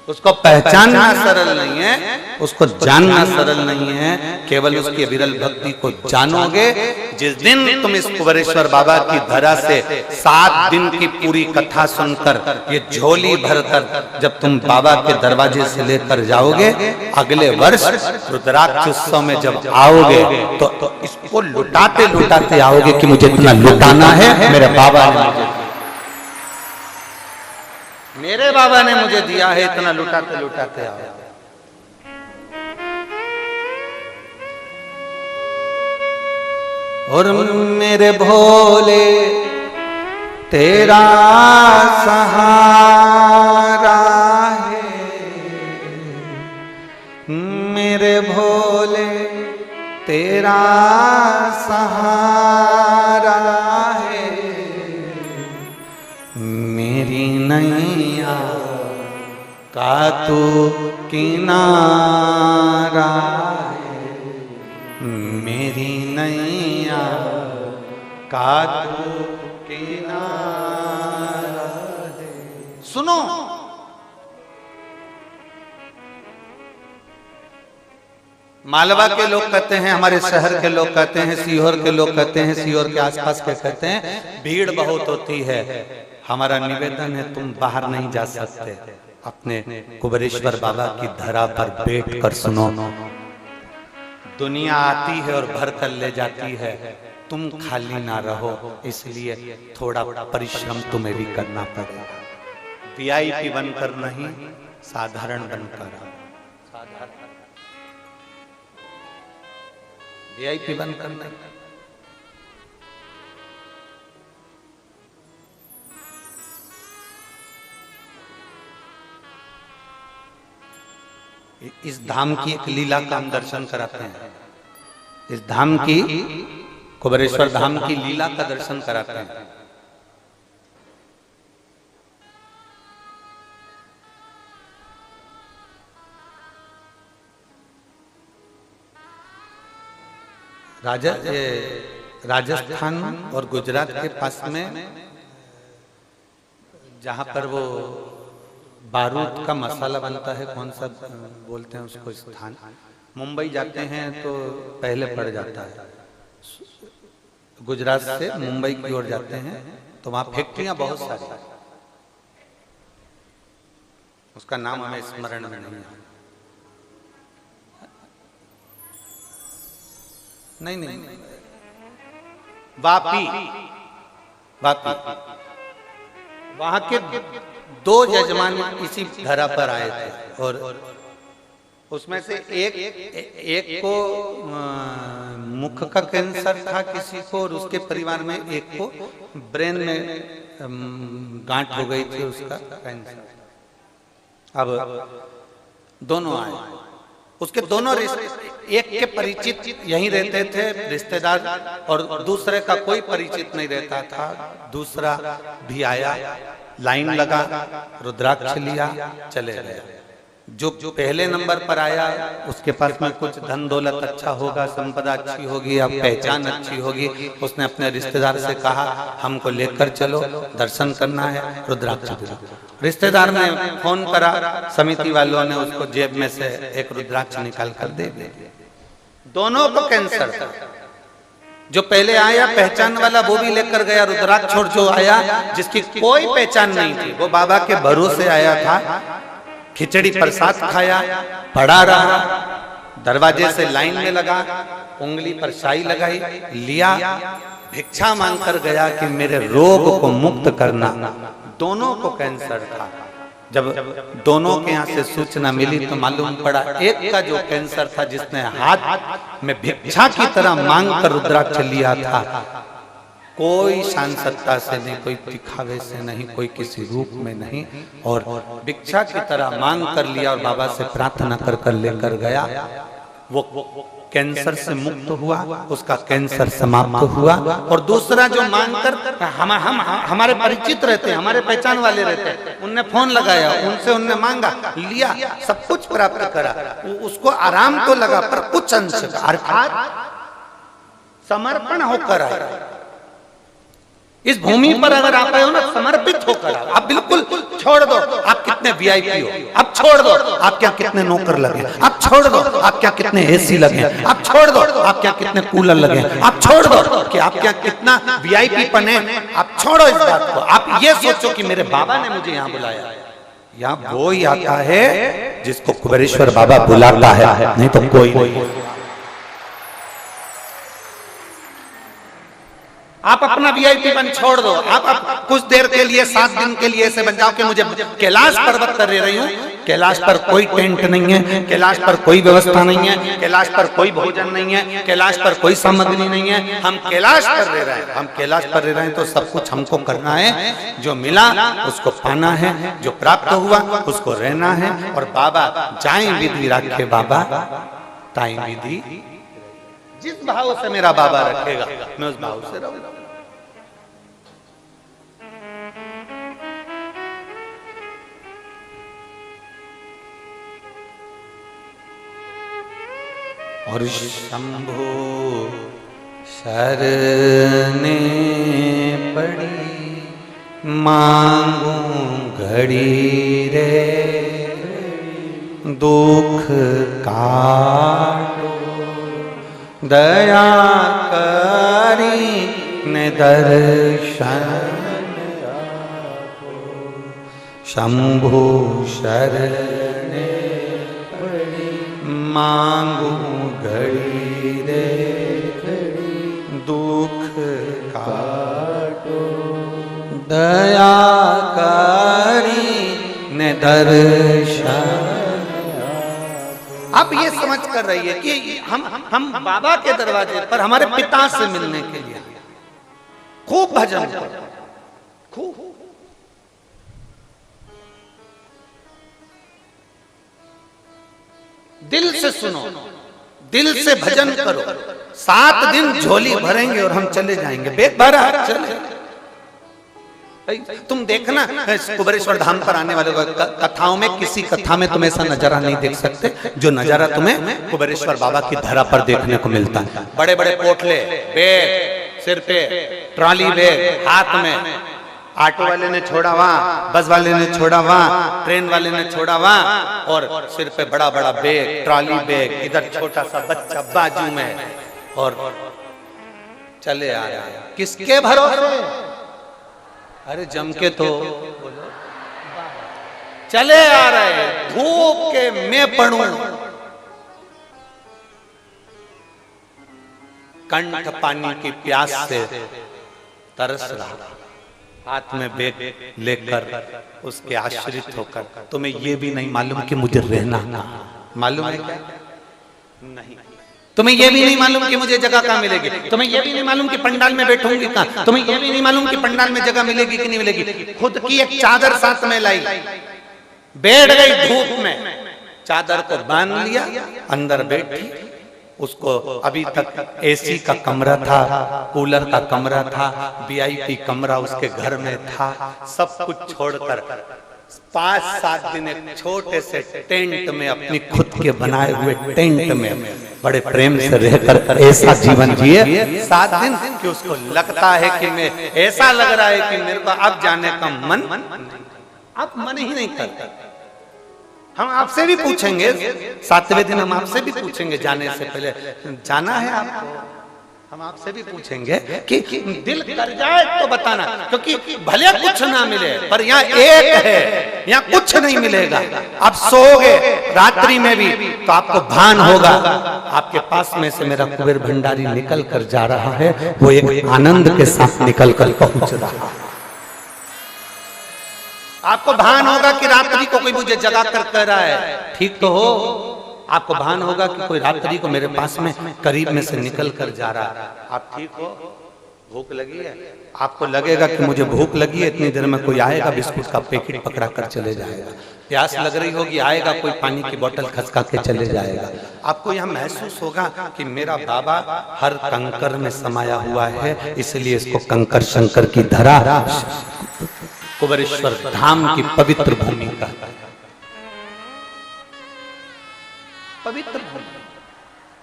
उसको पहचानना सरल नहीं है, उसको जानना सरल नहीं है। केवल उसकी अविरल भक्ति को जानोगे। जिस दिन तुम इस कुबेरेश्वर बाबा की धरा से 7 दिन की पूरी कथा सुनकर ये झोली भरकर जब तुम बाबा के दरवाजे से लेकर जाओगे, अगले वर्ष रुद्राक्ष उत्सव में जब आओगे तो इसको लुटाते लुटाते आओगे कि मुझे इतना लुटाना है, मेरे बाबा ने मुझे दिया है, इतना लुटाते लुटाते आओ। और मेरे भोले तेरा सहारा है, मेरे भोले तेरा सहारा है, मेरी नैया का तू किनारा है, मेरी नैया का तू किनारा है। सुनो, मालवा के लोग कहते हैं, हमारे शहर के लोग कहते हैं, सीहोर के लोग कहते हैं, सीहोर के आसपास के कहते हैं भीड़ बहुत होती है। हमारा निवेदन है तुम बाहर नहीं जा सकते, अपने कुबेरेश्वर बाबा की धरा पर बैठ कर सुनो। दुनिया आती है और भर कर ले जाती है, तुम खाली ना रहो, इसलिए थोड़ा परिश्रम तुम्हें भी करना पड़ेगा। वीआईपी बनकर नहीं, साधारण बनकर। वीआईपी बनकर नहीं। इस धाम की एक लीला का हम दर्शन कराते हैं। इस धाम की, कुबेरेश्वर धाम की लीला का दर्शन कराते हैं। राजस्थान और गुजरात के पास में जहां पर वो बारूद का मसाला बनता है, कौन सा बोलते हैं उसको स्थान, मुंबई जाते हैं तो पहले पड़ जाता है, गुजरात से मुंबई की ओर जाते हैं तो वहां फैक्ट्रियां बहुत सारी, उसका नाम हमें स्मरण में नहीं है। नहीं, वापी, वहां के 2 यजमान इसी धरा पर आए थे और उसमें से एक को मुख का कैंसर था किसी को, और उसके परिवार में एक को ब्रेन में गांठ हो गई थी उसका कैंसर। अब दोनों आए, उसके दोनों एक के परिचित यहीं रहते थे रिश्तेदार, और दूसरे का कोई परिचित नहीं रहता था। दूसरा भी आया, लाइन लगा, रुद्राक्ष लिया, चले गए। जो पहले नंबर पर आया उसके पास में कुछ धन दौलत अच्छा होगा, संपदा अच्छी होगी, अब पहचान अच्छी होगी। उसने अपने रिश्तेदार से कहा हमको लेकर चलो, दर्शन करना है, रुद्राक्ष दिला। रिश्तेदार ने फोन करा, समिति वालों ने उसको जेब में से एक रुद्राक्ष निकाल कर दे दिया। दोनों को कैंसर था। जो पहले आया पहचान वाला वो भी लेकर गया रुद्राक्ष, और जो आया जिसकी कोई पहचान नहीं थी वो बाबा के भरोसे आया था, खिचड़ी प्रसाद खाया, पड़ा रहा, दरवाजे से लाइन में लगा, उंगली पर शाई लगाई, लिया, भिक्षा मांग कर गया कि मेरे रोग को मुक्त करना। दोनों को कैंसर था। जब दोनों के यहाँ से सूचना मिली तो मालूम पड़ा एक का जो कैंसर था, जिसने हाथ में भिक्षा की तरह मांग कर रुद्राक्ष लिया था, कोई सांसदता से नहीं, कोई दिखावे से नहीं, कोई किसी रूप में नहीं, और भिक्षा की तरह मांग कर लिया और बाबा से प्रार्थना कर कर लेकर गया। वो कैंसर से मुक्त हुआ, उसका कैंसर समाप्त हुआ। और दूसरा जो मांग कर हमारे परिचित रहते हैं, हमारे पहचान वाले रहते हैं, उनने फोन लगाया, उनसे उनने मांगा, लिया, सब कुछ प्राप्त करा, उसको आराम तो लगा पर कुछ अंश अर्थात समर्पण होकर आया। इस भूमि पर अगर आप आए हो ना, समर्पित होकर आओ। आप बिल्कुल छोड़ दो आप कितने वीआईपी हो, आप छोड़ दो आप क्या कितने नौकर लगे, आप छोड़ दो आप क्या कितने एसी लगे, आप छोड़ दो आप क्या कितने कूलर लगे, आप छोड़ दो कि आप क्या कितना वीआईपी पने, आप छोड़ो इस बात को। आप ये सोचो कि मेरे बाबा ने मुझे यहाँ बुलाया। यहाँ वो ही आता है जिसको कुबेरेश्वर बाबा बुलाता है, नहीं तो कोई नहीं। आप अपना वीआईपी बन छोड़ दो। आप कुछ देर के लिए 7 दिन के लिए ऐसे बन जाओ कि मुझे कैलाश पर्वत कर रही हूँ, कैलाश पर कोई टेंट नहीं है, कैलाश पर कोई व्यवस्था नहीं है, कैलाश पर कोई भोजन नहीं है, कैलाश पर कोई सामग्री नहीं है, हम कैलाश पर रह रहे हैं, हम कैलाश पर रह रहे हैं, तो सब कुछ हमको करना है। जो मिला उसको पाना है, जो प्राप्त हुआ उसको रहना है। और बाबा जाए विधि रखे बाबा ताई विधि, जिस भाव से मेरा बाबा रखेगा मैं उस भाव से रहूंगा। और शंभो शरणे पड़ी मांगू घड़ी रे, दुख काटो दया करी ने दर्शन आपो। शंभो शरणे पड़ी मांगू घड़ी रे, दुख काटो दया करी ने दर्शन। आप ये समझ कर रही है कि हम बाबा के दरवाजे पर हमारे पिता से मिलने के लिए खूब भजन करो, खूब दिल से सुनो, दिल से भजन करो। 7 दिन झोली भरेंगे और हम चले जाएंगे, बेग भरा चले। तुम देखना कुबेरेश्वर धाम पर आने वाले कथाओं में, किसी कथा में तुम ऐसा नजारा नहीं देख सकते जो नजारा तुम्हें कुबेरेश्वर बाबा की धरा पर देखने को मिलता है। बड़े बड़े पोटले, बैग सिर पे, ट्रॉली बैग हाथ में, ऑटो वाले ने छोड़ा वहां, बस वाले ने छोड़ा वहां, ट्रेन वाले ने छोड़ा वहां, और सिर पे बड़ा बड़ा बैग, ट्रॉली बैग, इधर छोटा सा बच्चा बाजू में, और चले आ रहे हैं। किसके भरोसे? अरे जम के तो चले आ रहे हैं। धूप के मैं पड़ूं, कंठ पानी की प्यास से तरस रहा, हाथ में बैग लेकर उसके आश्रित होकर। तुम्हें यह भी नहीं मालूम कि मुझे रहना मालूम है क्या? नहीं। तुम्हें यह भी नहीं मालूम कि मुझे जगह कहाँ मिलेगी, तुम्हें यह भी नहीं मालूम कि पंडाल में बैठूंगी कहाँ, तुम्हें यह भी नहीं मालूम कि पंडाल में जगह मिलेगी कि नहीं मिलेगी। खुद की एक चादर साथ में लाई, बैठ गई धूप में, चादर को बांध लिया, अंदर बैठी। उसको अभी तक एसी का कमरा था, कूलर का कमरा था, वीआईपी कमरा उसके घर में था, सब कुछ छोड़कर 5-7 दिन एक छोटे से टेंट में, अपनी खुद के बनाए हुए टेंट में बड़े प्रेम से रहकर ऐसा जीवन जिए 7 दिन कि उसको लगता है कि मैं, ऐसा लग रहा है कि मेरे को अब जाने का मन, अब मन ही नहीं करता। हम आपसे भी पूछेंगे, 7वें दिन हम आपसे भी पूछेंगे, जाने से पहले जाना है आपको, हम आपसे भी पूछेंगे कि दिल कर जाए तो बताना, क्योंकि भले कुछ ना मिले पर यहाँ एक है, यहाँ कुछ नहीं मिलेगा। आप सोओगे रात्रि में भी तो आपको भान होगा, आपके पास में से मेरा कुबेर भंडारी निकल कर जा रहा है, वो एक आनंद के साथ निकल कर पहुंच रहा है। आपको भान होगा कि रात्रि को कोई मुझे जगा कर कह रहा है ठीक तो हो, आपको भान होगा कि कोई रात्रि को मेरे पास में करीब में से निकल कर जा रहा है। आप ठीक हो, भूख लगी है, आपको लगेगा कि मुझे भूख लगी है, इतनी देर में कोई आएगा बिस्कुट का पैकेट पकड़ा कर चले जाएगा। प्यास लग रही होगी, आएगा कोई पानी की बोतल खसका के चले जाएगा। आपको यहाँ महसूस होगा कि मेरा बाबा हर कंकर में समाया हुआ है, इसलिए इसको कंकर शंकर की धरा, कुबेरेश्वर धाम की पवित्र भूमि का, पवित्र भूमि।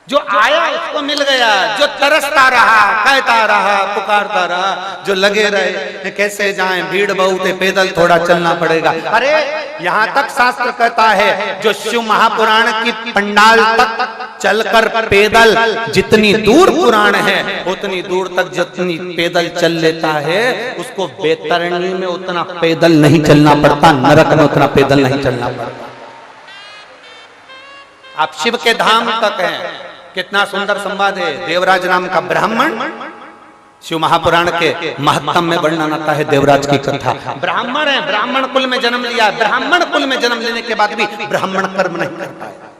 जो आया उसको मिल गया, जो तरसता रहा, कहता रहा, पुकारता रहा, जो लगे रहे कैसे जाएं, भीड़ बहुत है, पैदल थोड़ा चलना पड़ेगा। अरे यहाँ तक शास्त्र कहता है, जो शिव महापुराण की पंडाल तक चलकर पैदल, जितनी दूर पुराण है उतनी दूर तक जितनी पैदल चल लेता है, उसको बैतरणी में उतना पैदल नहीं चलना पड़ता, नरक में उतना पैदल नहीं चलना पड़ता। आप शिव के धाम तक हैं। कितना सुंदर संवाद है। देवराज नाम का ब्राह्मण, शिव महापुराण के महत्तम में वर्णन आता है देवराज की कथा। ब्राह्मण है, ब्राह्मण कुल में जन्म लिया, ब्राह्मण कुल में जन्म लेने के बाद भी ब्राह्मण कर्म नहीं कर पाया।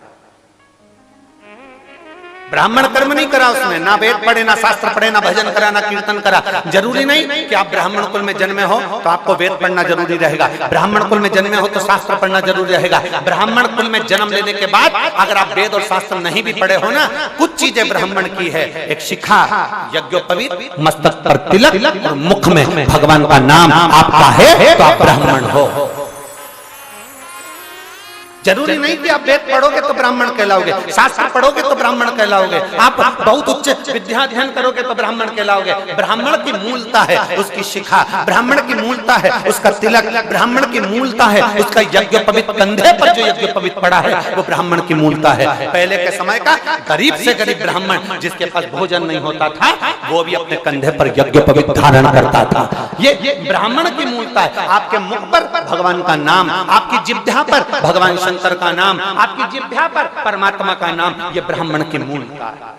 ब्राह्मण कर्म नहीं करा उसने, ना वेद पढ़े, ना शास्त्र पढ़े, ना भजन करा, ना कीर्तन करा। जरूरी नहीं कि आप ब्राह्मण कुल में जन्मे हो तो आपको वेद पढ़ना जरूरी रहेगा, ब्राह्मण कुल में जन्मे हो तो शास्त्र पढ़ना जरूरी रहेगा। ब्राह्मण कुल में जन्म लेने के बाद अगर आप वेद और शास्त्र नहीं भी पढ़े हो ना, कुछ चीजें ब्राह्मण की है। एक शिखा, यज्ञोपवीत, मस्तक पर तिलक और मुख में भगवान का नाम आपका है तो आप ब्राह्मण हो। जरूरी नहीं कि आप वेद पढ़ोगे तो ब्राह्मण कहलाओगे, शास्त्र पढ़ोगे तो ब्राह्मण कहलाओगे, आप बहुत उच्च विद्या अध्ययन करोगे तो ब्राह्मण कहलाओगे। ब्राह्मण की मूलता है उसकी शिखा, ब्राह्मण की मूलता है उसका तिलक, ब्राह्मण की मूलता है उसका यज्ञोपवीत, कंधे पर जो यज्ञोपवीत पड़ा है वो ब्राह्मण की मूलता है। पहले के समय का गरीब से गरीब ब्राह्मण जिसके पास भोजन नहीं होता था, वो भी अपने कंधे पर यज्ञोपवीत धारण करता था। ये ब्राह्मण की मूलता है। आपके मुख पर भगवान का नाम, आपकी जिह्वा पर भगवान शंकर का नाम, आपकी जिह्वा पर परमात्मा का नाम, ये ब्राह्मण की मूलता है।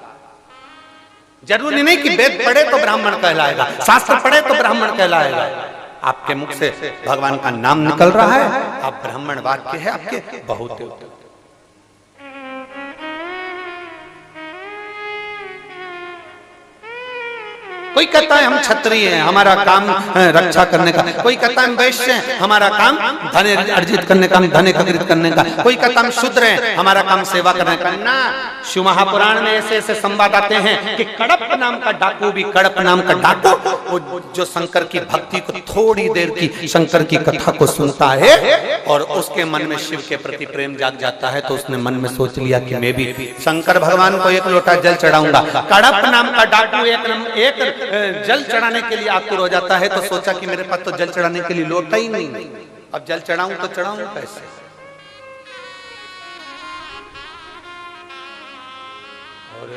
जरूरी नहीं कि वेद पढ़े तो ब्राह्मण कहलाएगा, शास्त्र पढ़े तो ब्राह्मण कहलाएगा। आपके मुख से भगवान का नाम निकल रहा है, आप ब्राह्मण वाक्य है आपके बहुत। कोई कहता है हम क्षत्रिय हैं, हमारा काम रक्षा करने का, कोई कहता है हम वैश्य हैं, हमारा काम धन अर्जित करने का, धन एकत्रित करने का, कोई कहता है हम शूद्र हैं, हमारा काम सेवा करने का। ना, शिव महापुराण में ऐसे ऐसे संवाद आते हैं कि कड़प नाम का डाकू भी, कड़प नाम का डाकू जो शंकर की भक्ति को, थोड़ी देर की शंकर की कथा को सुनता है और उसके मन में शिव के प्रति प्रेम जाग जाता है, तो उसने मन में सोच लिया कि मैं भी शंकर भगवान को एक लोटा जल चढ़ाऊंगा। कड़प नाम का डाकू एक जल चढ़ाने के लिए आतुर हो जाता है, तो सोचा कि मेरे पास तो जल चढ़ाने के लिए लोटा ही नहीं, अब जल चढ़ाऊं तो चढ़ाऊं कैसे। और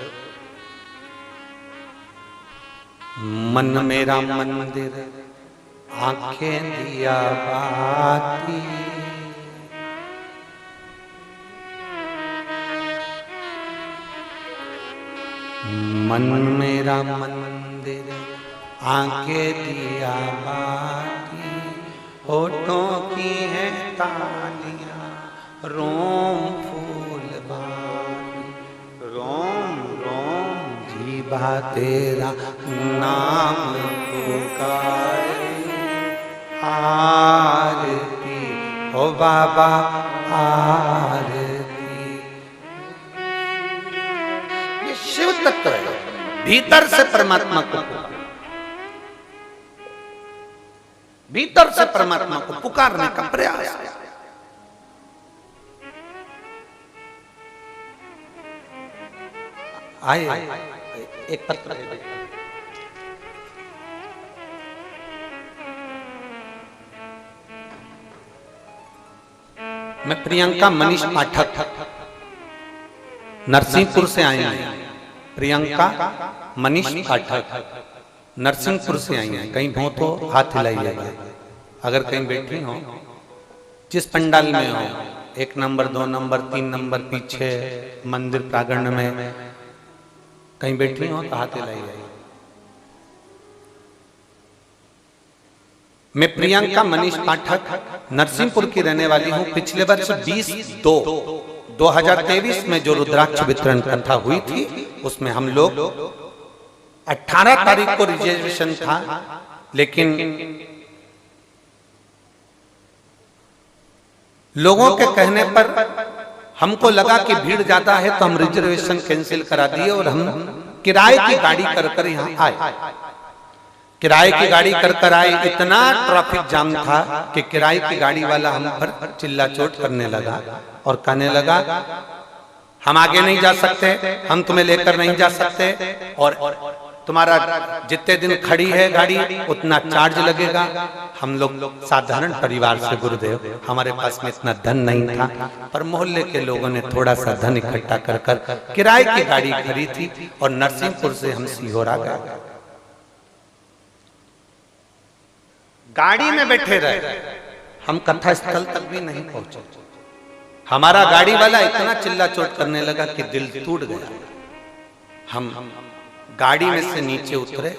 मन मेरा मंदिर आंखें दिया बाती, मन मेरा मंदिर आंखें दिया बाती, होठों की है तालियां रोम फूल बाती, रोम रोम जीवा तेरा नाम पुकारे, आरती ओ बाबा आरती। ये शिव तत्व है, भीतर से परमात्मा को, भीतर से परमात्मा को पुकारने का प्रयास। आए एक पत्र है, मैं प्रियंका मनीष पाठक नरसिंहपुर से आई हैं। प्रियंका मनीष पाठक नरसिंहपुर से आई हैं। कहीं हो तो हाथ हिलाइएगा, अगर कहीं बैठी हो, जिस पंडाल में हो, 1 नंबर 2 नंबर 3 नंबर पीछे मंदिर प्रांगण में कहीं बैठी हो तो हाथ हिलाइएगा। मैं प्रियंका मनीष पाठक नरसिंहपुर की रहने वाली हूं। पिछले वर्ष 2023 में जो रुद्राक्ष वितरण कथा हुई थी, उसमें हम लोग 18 तारीख को रिजर्वेशन था, लेकिन लोगों के कहने पर हमको लगा कि भीड़ ज्यादा है, तो हम रिजर्वेशन कैंसिल करा दिए और हम किराए की गाड़ी कर यहाँ आए। किराए की गाड़ी कर आए, इतना ट्रैफिक जाम था कि किराए की गाड़ी वाला हम पर चिल्ला चोट करने लगा और कहने लगा हम आगे नहीं जा सकते, हम तुम्हें लेकर नहीं जा सकते, और तुम्हारा जितने दिन खड़ी है गाड़ी उतना चार्ज लगेगा। हम लोग साधारण परिवार से गुरुदेव, हमारे पास में इतना धन नहीं था, पर मोहल्ले के लोगों ने थोड़ा सा धन इकट्ठा कर किराए की गाड़ी खरीदी और नरसिंहपुर से हम सीहोर आ गए। गाड़ी में बैठे रहे, हम कथा स्थल तक भी नहीं पहुंचे। हमारा गाड़ी वाला इतना चिल्ला चोट करने लगा कि दिल टूट गया। हम गाड़ी में से नीचे उतरे,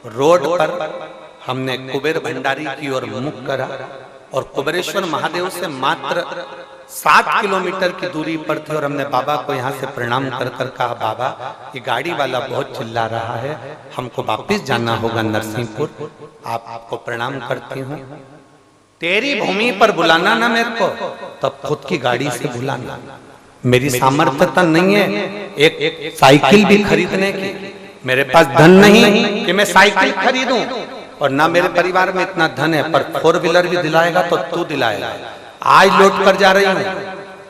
रोड पर हमने कुबेर भंडारी की ओर मुख करा और कुबेरेश्वर महादेव से मात्र 7 किलोमीटर की दूरी पर थे, और हमने बाबा को यहाँ से प्रणाम कर कहा, बाबा ये गाड़ी वाला बहुत चिल्ला रहा है, हमको वापिस जाना होगा नरसिंहपुर, आपको प्रणाम करती हूँ। तेरी भूमि पर बुलाना ना मेरे को, तब खुद की गाड़ी से बुलाना। मेरी सामर्थ्यता नहीं है एक साइकिल भी खरीदने की, मेरे पास धन नहीं कि मैं साइकिल खरीदूं, और ना मेरे परिवार में इतना धन है, पर 4 व्हीलर भी दिलाएगा तो तू दिलाएगा। आज लौट कर जा रही हूँ,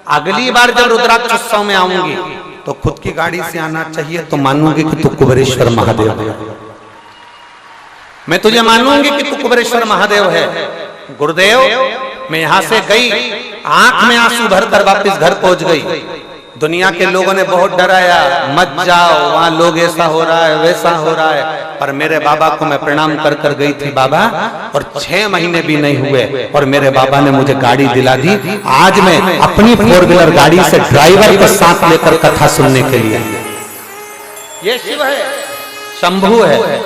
अगली बार जब रुद्राक्ष उत्सव में आऊंगी तो खुद की गाड़ी से आना चाहिए, तो मानूंगी कि तू कुबेरेश्वर महादेव है। मैं तुझे मानूंगी कि तू कुबेरेश्वर महादेव है। गुरुदेव, मैं यहां से गई, आंख में आंसू भरकर वापस घर पहुंच गई। दुनिया के लोगों ने बहुत डराया, मत जाओ, वहां लोग ऐसा हो रहा है वैसा हो रहा है, पर मेरे बाबा को मैं प्रणाम कर गई थी बाबा, और 6 महीने भी नहीं हुए और मेरे बाबा ने मुझे गाड़ी दिला दी। आज मैं अपनी 4 व्हीलर गाड़ी से ड्राइवर को साथ लेकर कथा सुनने के लिए। ये शिव है, शंभु है।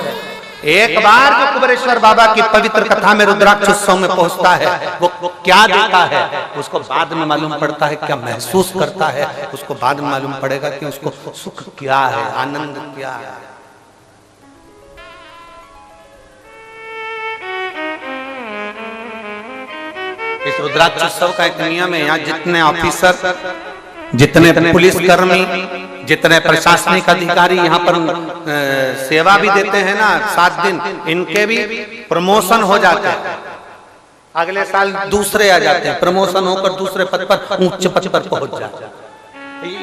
एक बार जो कुबेरेश्वर बाबा की पवित्र कथा में रुद्राक्ष उत्सव में पहुंचता है, वो क्या देता है उसको बाद में मालूम पड़ता है, क्या महसूस करता है उसको बाद में मालूम पड़ेगा कि उसको सुख क्या है, आनंद क्या है। इस रुद्राक्ष उत्सव का एक नियम है, यहाँ जितने ऑफिसर, जितने पुलिसकर्मी, जितने प्रशासनिक अधिकारी यहाँ पर सेवा भी देते हैं ना 7 दिन, इनके भी प्रमोशन हो जाते हैं, अगले साल दूसरे आ जाते हैं, प्रमोशन होकर दूसरे पद पर, उच्च पद पर पहुंच जाते हैं।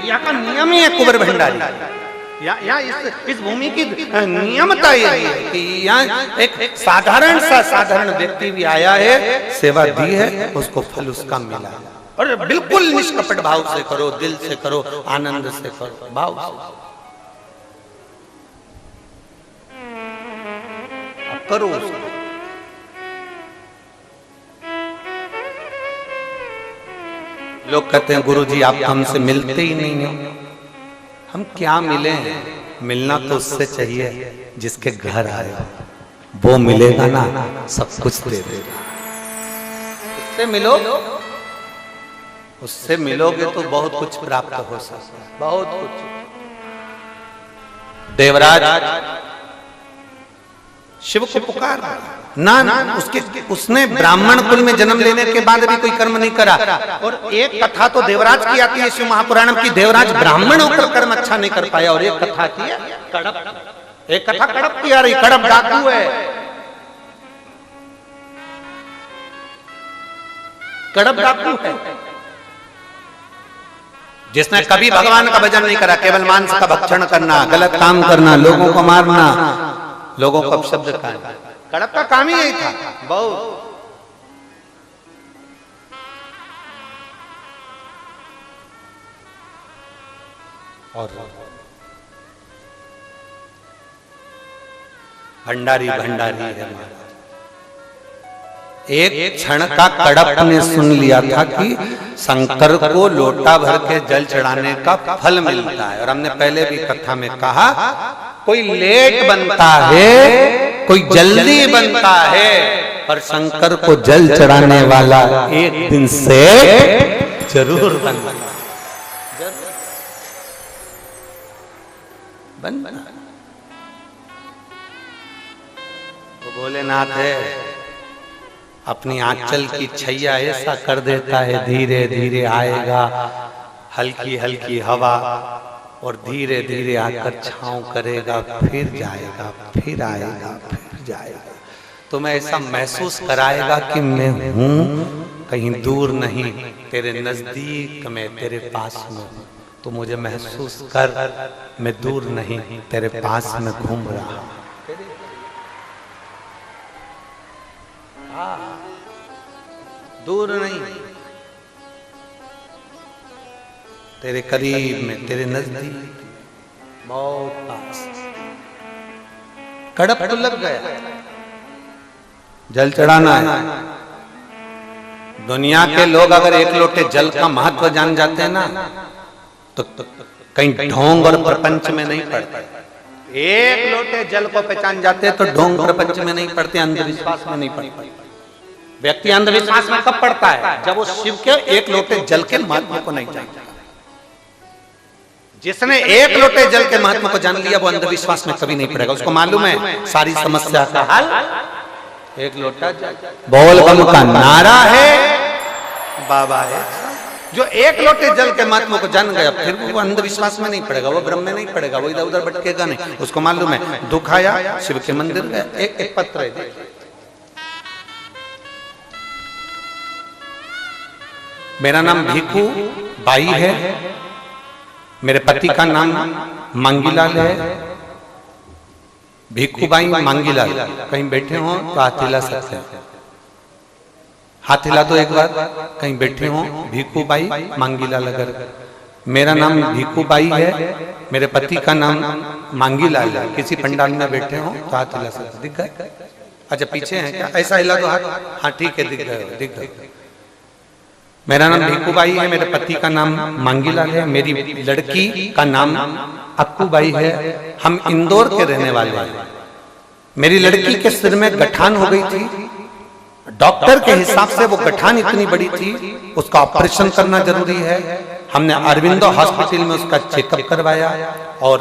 यहाँ का नियम ही है कुबेर भंडारी। यहाँ इस भूमि की नियमता ये है कि यहाँ एक साधारण व्यक्ति भी आया है, सेवा दी है, उसको फल उसका मिला। और बिल्कुल निष्कपट भाव से करो, दिल से करो, आनंद से करो, भाव से करो उसको। लोग कहते हैं गुरुजी आप हमसे मिलते ही नहीं हो। हम क्या मिले? मिलना तो उससे चाहिए जिसके घर आए, वो मिलेगा ना, सब कुछ दे देगा। उससे मिलो, उससे मिलोगे तो बहुत कुछ प्राप्त हो सकता है, बहुत कुछ। देवराज शिव को पुकार ना उसने ब्राह्मण कुल में जन्म लेने के बाद भी कोई कर्म नहीं करा। और एक कथा तो देवराज की आती है शिव महापुराणम की, देवराज ब्राह्मण होकर कर्म अच्छा नहीं कर पाया। और एक कथा की है कड़प, एक कथा कड़प की आ रही, कड़प डाकू है, कड़प डाकू है, जिसने कभी भगवान का भजन नहीं करा, केवल मांस का भक्षण करना, गलत काम करना, लोगों को मारना, लोगों को अपशब्द कहना। कड़प का काम ही यही था बहुत। और भंडारी है। एक क्षण का कड़प ने सुन लिया था कि शंकर को लोटा भर के जल चढ़ाने का फल मिलता है। और हमने पहले भी कथा में कहा, कोई लेट बनता है, कोई जल्दी बनता है, पर शंकर को जल चढ़ाने वाला एक दिन से जरूर बनता है। वो भोलेनाथ है, अपनी आंचल की छैया ऐसा कर देता है, धीरे धीरे आएगा, हल्की हल्की हवा, और धीरे धीरे आकर छांव करेगा, फिर जाएगा, फिर आएगा, फिर जाएगा। तो मैं ऐसा महसूस कराएगा कि मैं हूं, कहीं दूर नहीं, तेरे नजदीक में, तेरे पास में। तो मुझे महसूस कर, मैं दूर नहीं, तेरे पास में घूम रहा हूं। दूर नहीं, तेरे करीब में, तेरे नजदीक, बहुत पास। कड़प तो लग गया, जल चढ़ाना है। दुनिया के लोग अगर एक लोटे जल का महत्व जान जाते हैं ना, तो कहीं ढोंग और प्रपंच में नहीं पड़ते। एक लोटे जल को पहचान जाते तो ढोंग प्रपंच में नहीं पड़ते, अंधविश्वास में नहीं पड़ते। व्यक्ति अंधविश्वास में कब पड़ता है? जब वो शिव के एक लोटे जल के महत्व को नहीं जानता। जिसने एक लोटे जल के महत्व को जान लिया, वो अंधविश्वास में कभी नहीं पड़ेगा। उसको मालूम है सारी समस्या का हल एक लोटा जल। बोल बम का नारा है, बाबा है। जो एक लोटे जल के महत्व को जान गया, फिर वो अंधविश्वास में नहीं पड़ेगा, वो भ्रम में नहीं पड़ेगा, वो इधर उधर भटकेगा नहीं। उसको मालूम है दुख आया, शिव के मंदिर गया। एक पत्र है, मेरा नाम भीखू बाई है, मेरे पति का नाम मांगीलाल है। भीखू बाई मांगीलाल, कहीं बैठे हो तो हाथ हिला सकते हैं, हाथ हिला दो एक बार। कहीं बैठे हो, भीखू बाई मांगीलाल। अगर मेरा नाम भीखू बाई है, मेरे पति का नाम मांगीलाल है, किसी पंडाल में बैठे हो तो हाथ हिला सकते। दिख गए? अच्छा पीछे है क्या? ऐसा हिला दो हाथ। हाँ ठीक है, दिख गए, दिख गए। मेरा नाम भीखू बाई है, मेरे पति का नाम मांगीलाल है, मेरी लड़की का नाम अक्कू बाई है। हम इंदौर के रहने वाले हैं। मेरी लड़की के सिर में गठान हो गई थी। डॉक्टर के हिसाब से वो गठान इतनी बड़ी थी, उसका ऑपरेशन करना जरूरी है। हमने अरविंदो हॉस्पिटल में उसका चेकअप करवाया और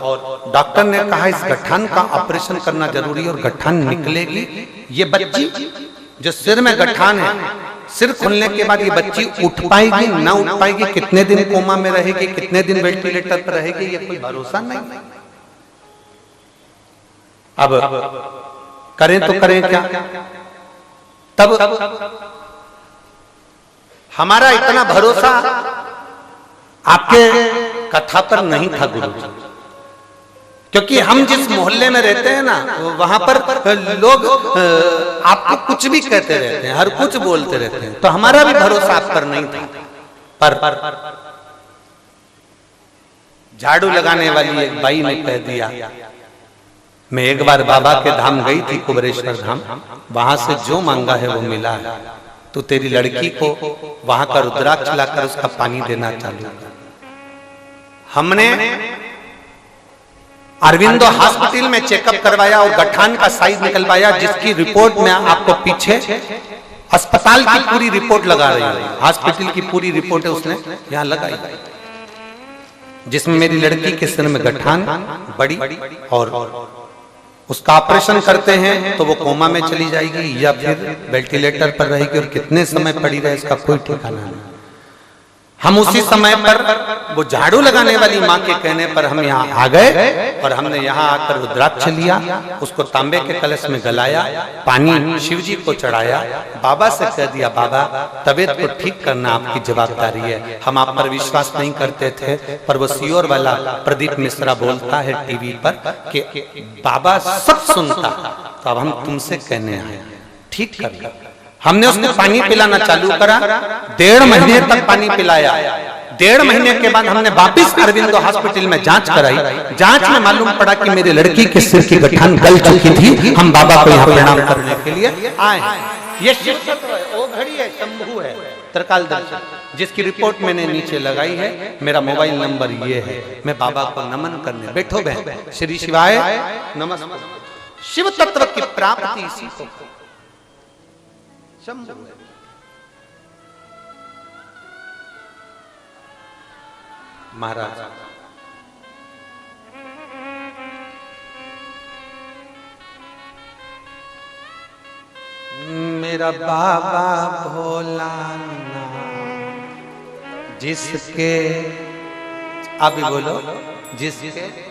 डॉक्टर ने कहा इस गठान का ऑपरेशन करना जरूरी है और गठान निकलेगी। ये बच्ची जो सिर में गठान है, सिर खुलने के बाद ये बच्ची उठ पाएगी ना उठ पाएगी, कितने दिन कोमा में रहेगी, कितने दिन वेंटिलेटर पर रहेगी, ये कोई भरोसा नहीं। अब करें तो करें क्या? तब हमारा इतना भरोसा आपके कथा पर नहीं था गुरु जी। क्योंकि हम जिस मोहल्ले में रहते हैं ना, वहां पर लोग आपको कुछ भी कहते रहते हैं, हर कुछ बोलते रहते हैं, तो हमारा भी भरोसा आप पर नहीं था। पर झाड़ू लगाने वाली एक बाई ने कह दिया, मैं एक बार बाबा के धाम गई थी, कुबरेश्वर धाम, वहां से जो मांगा है वो मिला है, तो तेरी लड़की को वहां का रुद्राक्ष लाकर उसका पानी देना चालू कर। हमने अरविंदो हॉस्पिटल में चेकअप करवाया और गठान का साइज निकलवाया, जिसकी रिपोर्ट में आपको पीछे अस्पताल की पूरी रिपोर्ट लगा रही है, हॉस्पिटल की पूरी रिपोर्ट है उसने यहां लगाई, जिसमें मेरी लड़की के सिर में गठान बड़ी और उसका ऑपरेशन करते हैं तो वो कोमा में चली जाएगी या फिर वेंटिलेटर पर रहेगी, और कितने समय पड़ी रहे इसका कोई ठिकाना नहीं। हम उसी समय पर वो झाड़ू लगाने वाली माँ के कहने पर हम यहाँ आ गए और हमने यहाँ आकर रुद्राक्ष लिया, उसको तांबे के कलश में गलाया, पानी शिव जी को चढ़ाया, बाबा से कह दिया बाबा तबीयत को ठीक करना आपकी जवाबदारी है। हम आप पर विश्वास नहीं करते थे, पर वो सियोर वाला प्रदीप मिश्रा बोलता है टीवी पर कि बाबा सब सुनता, तो अब हम तुमसे कहने आए ठीक कर। हमने उसको पानी पिलाना चालू करा, 1.5 महीने तक पानी पिलाया। 1.5 महीने के बाद हमने वापिस अरविंदो हॉस्पिटल में जांच कराई। जांच में मालूम पड़ा कि मेरी लड़की के सिर की गठान गल चुकी थी। हम बाबा को यहाँ प्रणाम करने के लिए आए। ये शिव तत्व है, वो घड़ी है, शंभू है, त्रिकाल दर्शन, जिसकी रिपोर्ट मैंने नीचे लगाई है। मेरा मोबाइल नंबर ये है, मैं बाबा को नमन करने बैठो बहन। श्री शिवाय नमस्ते। शिव तत्व की प्राप्ति इसी को महाराज मेरा बाबा भोलानाथ जिसके, आप भी बोलो, जिसके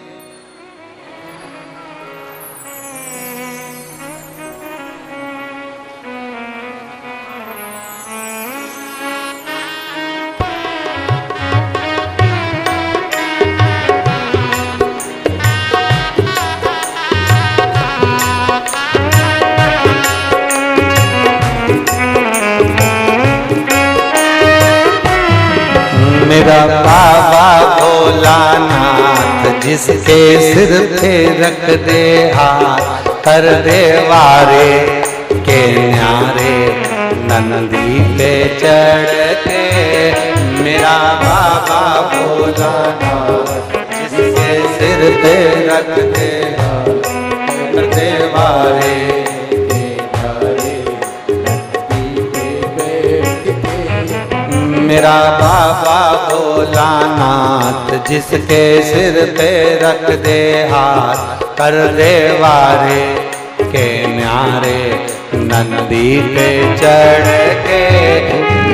मेरा बाबा भोलानाथ जिसके सिर पे रख दे हाथ, कर दे वारे के न्यारे नंदी पे चढ़ के। मेरा बाबा भोलानाथ जिसके सिर पे रख दे हाथ, कर दे वारे मेरा बाबा भोलानाथ जिसके सिर पे रख दे हाथ, कर दे वारे के न्यारे नंदी पे चढ़ के।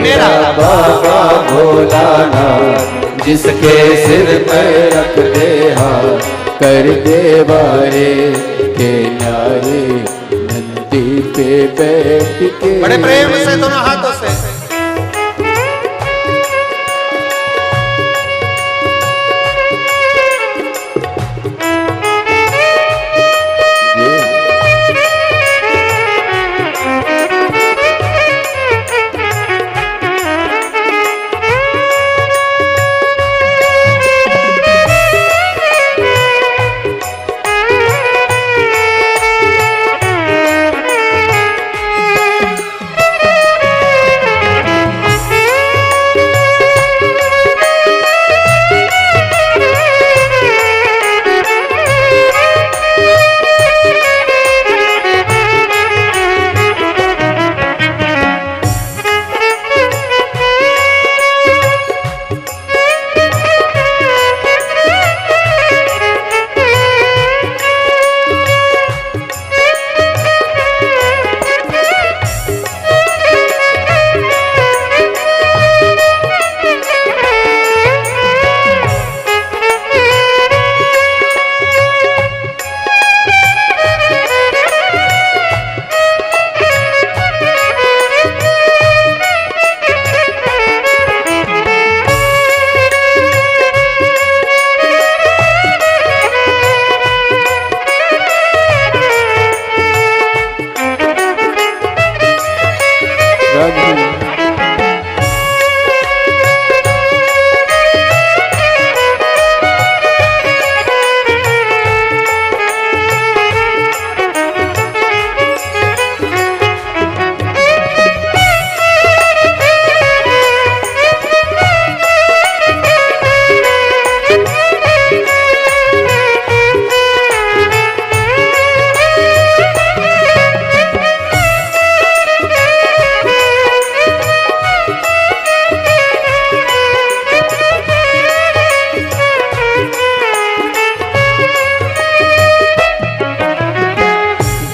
मेरा बाबा भोलानाथ जिसके सिर पे रख दे हाथ, कर दे वारे के न्यारे नंदी पे बैठ के। बड़े प्रेम से दोनों हाथों से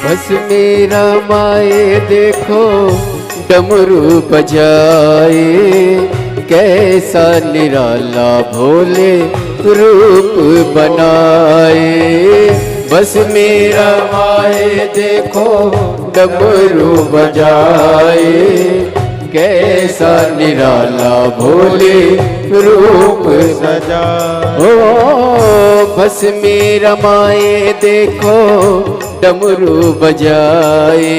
बस मेरा माए देखो डमरू बजाए, कैसा निराला भोले रूप बनाए। बस मेरा माए देखो डमरू बजाए, कैसा निराला भोले रूप सजा। ओ बस मेरा माए देखो डमरू बजाए,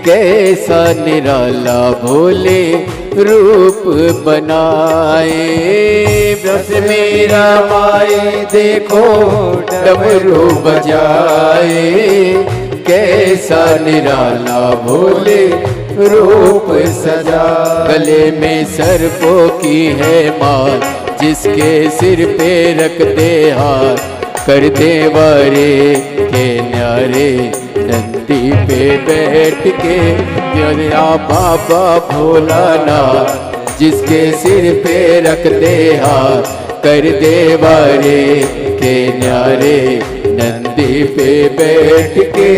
कैसा निराला भोले रूप बनाए। बस मेरा माए देखो डमरू बजाए, कैसा निराला भोले रूप सजा। गले में सर्पों की है माल, जिसके सिर पे रख दे हाथ, कर दे वारे के न्यारे नंदी पे बैठ के। मेरा बाबा भोलानाथ, जिसके सिर पे रख दे हाथ, कर दे वारे के न्यारे नंदी पे बैठ के।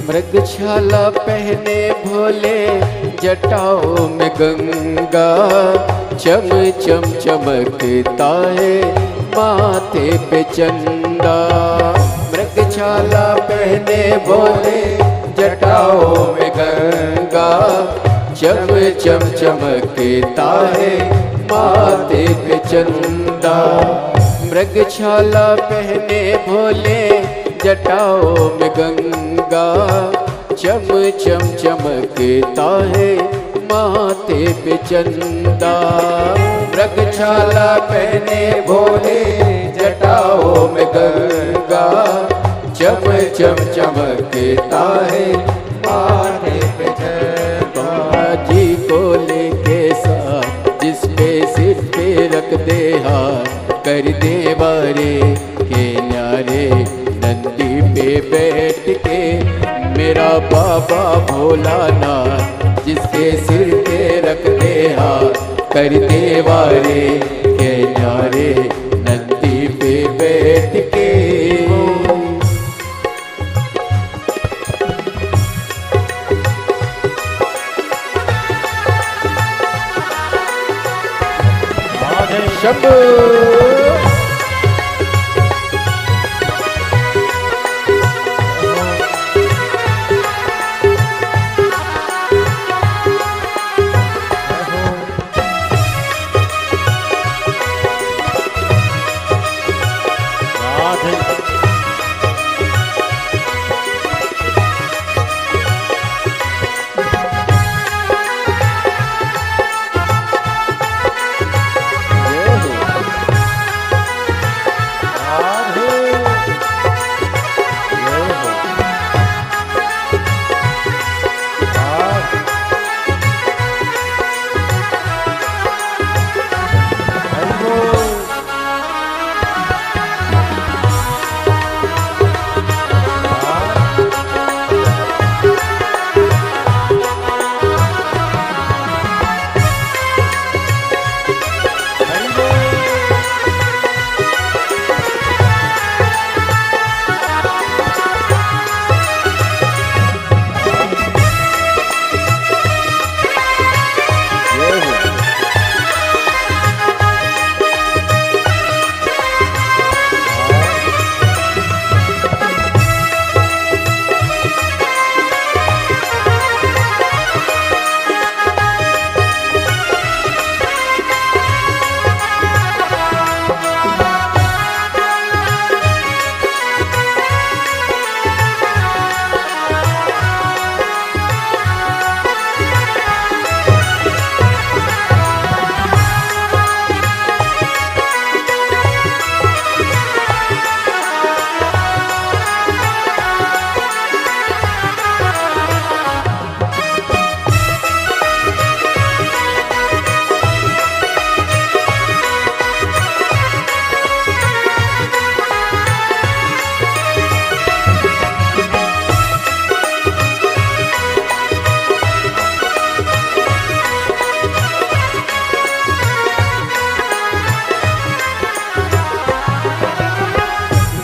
मृगछाला पहने भोले जटाओं में गंगा, चम चम चमकता है माथे पे चंदा। मृगछाला पहने भोले जटाओं में गंगा, चम चम चमकता है माथे पे चंदा। मृगछाला पहने भोले जटाओं में गंगा, चम चम चमकता है माथे पे चंदा। मृगछाला पहने भोले जटाओं में गंगा, चम चम चमकता है माथे पे चंदा। जी को लेके साथ, जिस पे सिर पे रख दे हाथ, कर दे वारे के न्यारे नंदी पे बैठ के। मेरा बाबा भोलानाथ, जिसके सिर पे रख दे हाथ, कर दे वारे के न्यारे नंदी पे बैठ के। शंभो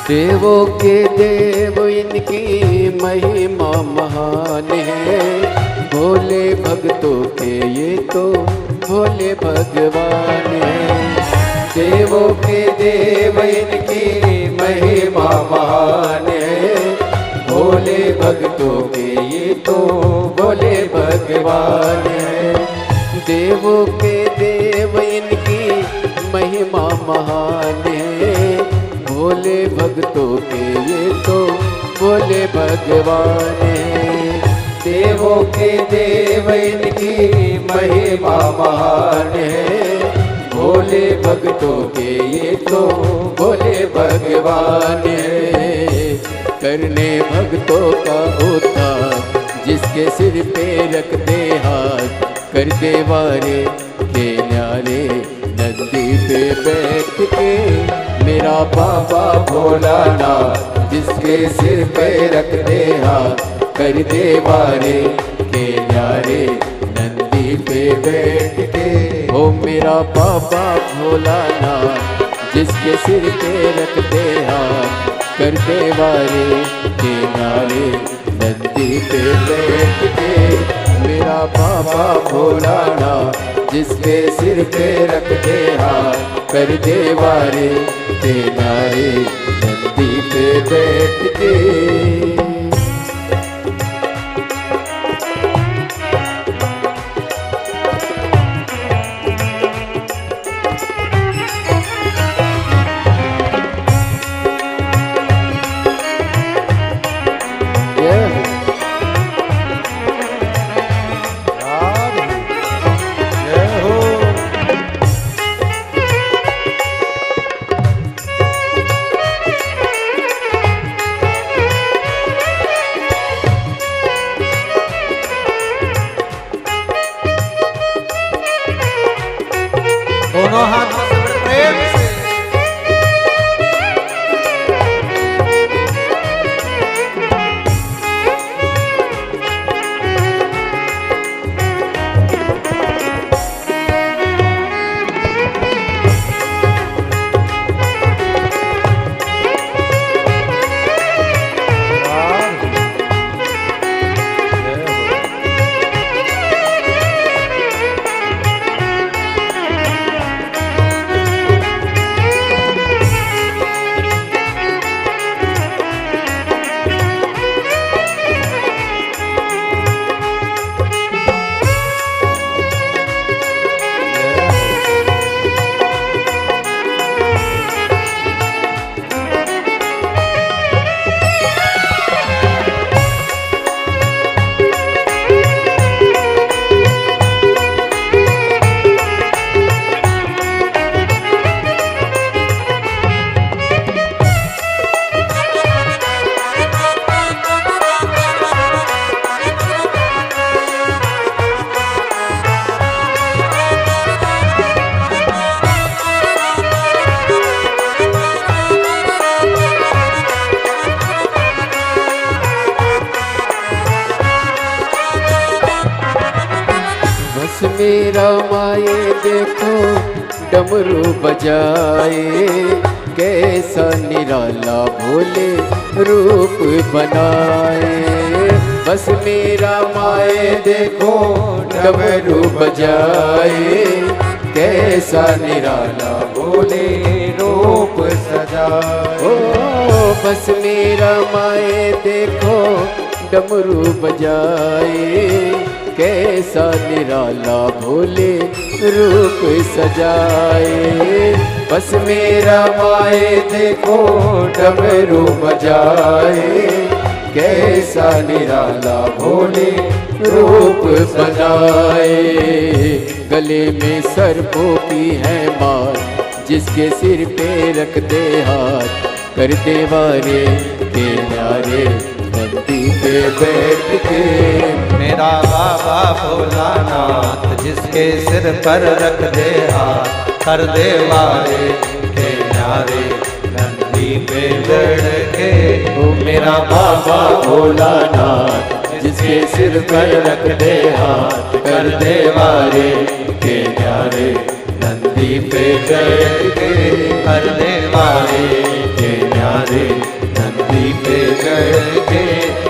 देवों के देव इनकी महिमा महान है, भोले भक्तों के ये तो भोले भगवान है। देवों के देव इनकी महिमा महान है, भोले भक्तों के ये तो भोले भगवान है। देवों के देव इनकी महिमा महान है, भोले भक्तों के ये तो भोले भगवान है। देवों के देव इनकी महिमा महान है, भोले भक्तों के ये तो भोले भगवान है। करने भक्तों का उद्धार, जिसके सिर पे रखते हाथ, कर दे वारे के न्यारे नंदी पे बैठ के। मेरा बाबा भोलानाथ, जिसके सिर पे रखते हाथ, कर दे वारे के न्यारे नंदी पे बैठ के। ओ मेरा बाबा भोलानाथ, जिसके सिर पे रखते हाथ, कर दे वारे के न्यारे नंदी पे बैठ के। मेरा बाबा भोलानाथ, जिसके सिर पे रखते हाथ, कर दे वारे के न्यारे नंदी पे बैठ के। दोनों हाथ प्रेम से मेरा माए देखो डमरू बजाए, कैसा निराला भोले रूप बनाए। बस मेरा माए देखो डमरू बजाए, कैसा निराला भोले रूप सजाए। ओ बस मेरा माए देखो डमरू बजाए, कैसा निराला भोले रूप सजाए। बस मेरा माए देखो डमरू बजाए, कैसा निराला भोले रूप सजाए। गले में सर्पों की है मार, जिसके सिर पे रख दे हाथ, कर दे वारे के न्यारे नंदी पे बैठ के। मेरा बाबा भोलानाथ, जिसके सिर पर रख दे हाथ, कर दे वारे के न्यारे नंदी पे बैठ के। ओ मेरा बाबा भोलानाथ, जिसके सिर पर रख दे हाथ, कर दे वारे के न्यारे नंदी पे चढ़ के कर दे वारे के न्यारे, नंदी पे चढ़ के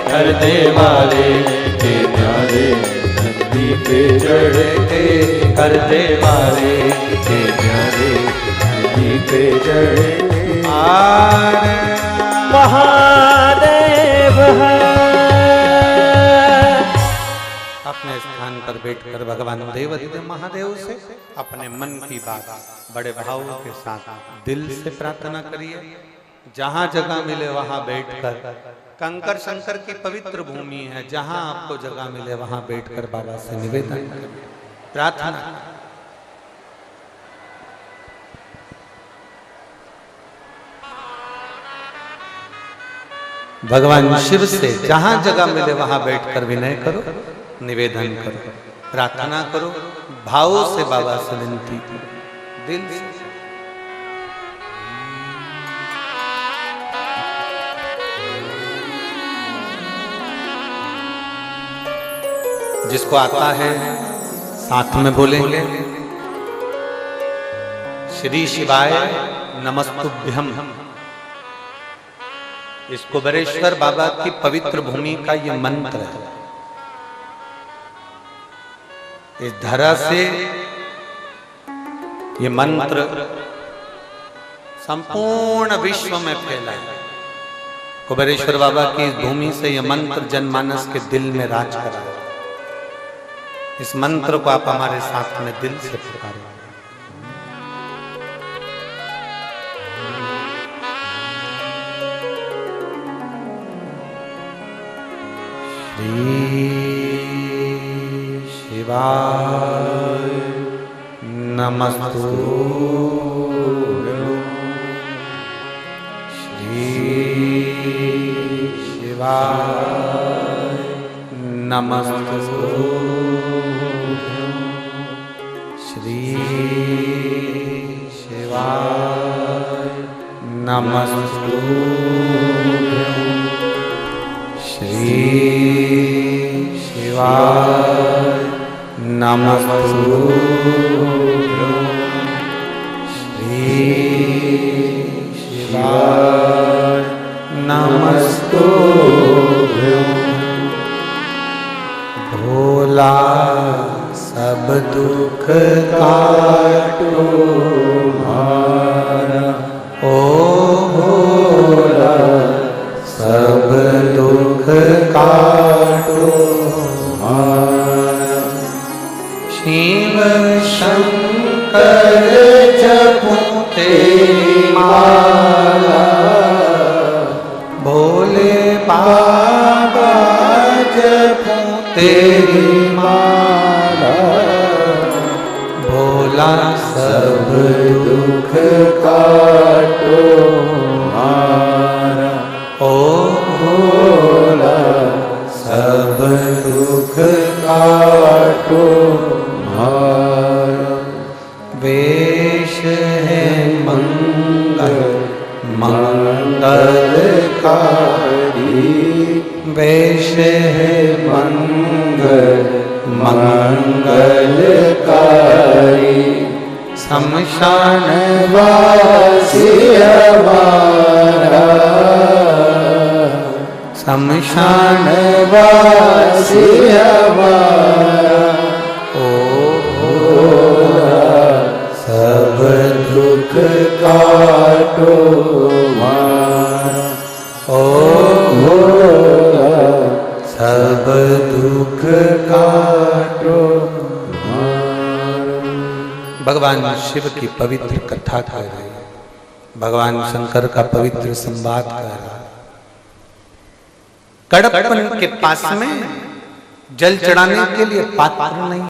कर दे वारे के न्यारे, नंदी पे चढ़ के कर दे वारे के न्यारे, नंदी पे चढ़ के महादेव है। अपने स्थान पर बैठकर भगवान देवाधिदेव महादेव से अपने मन की बात बड़े भाव के साथ दिल से प्रार्थना करिए। जहां जगह मिले वहां बैठकर, कंकर शंकर की पवित्र भूमि है, जहां आपको जगह मिले वहां बैठकर बाबा से निवेदन करें, प्रार्थना करें। भगवान शिव से जहां जगह मिले वहां बैठकर विनय करो, निवेदन करो, प्रार्थना करो, भाव से बाबा से विनती करो, दिल से। जिसको आता है साथ में बोलेंगे, श्री शिवाय नमस्तुभ्यम। इस कुबेरेश्वर बाबा की पवित्र भूमि का ये मंत्र है। इस धरा से ये मंत्र संपूर्ण विश्व में फैला है। कुबेरेश्वर बाबा की इस भूमि से ये मंत्र जनमानस के दिल में राज करा है। इस मंत्र को आप हमारे साथ में दिल से पुकारें। श्री शिवाय नमस्तुभ्यं, श्री शिवाय नमस्तुभ्यं, श्री शिवाय नमस्तुभ्यं, श्री शिवाय नमस्तुभ्यं, श्री शिवाय नमस्तुभ्यं। भोला सब दुख काटो हमारा, ओ भोला सब दुख काटो हमारा। शिव शंकर जपूं तेरी माला, भोले बाबा जपूं तेरी माला। भोला सब दुख काटो हमारा, ओ भोला सब दुख काटो हमारा। वेश है मंगल मंगलकारी, वेश है मंगल मंगलकारी। शमशान वासी हमारा, शमशान वासी हमारा। ओ भोला सब दुख काटो हमारा, ओ भोला सब दुख काटो हमारा। भगवान शिव की पवित्र कथा कर रहे हैं, भगवान शंकर का पवित्र संवाद कर रहा है। कड़प्पन के पास में जल चढ़ाने के लिए पात्र नहीं।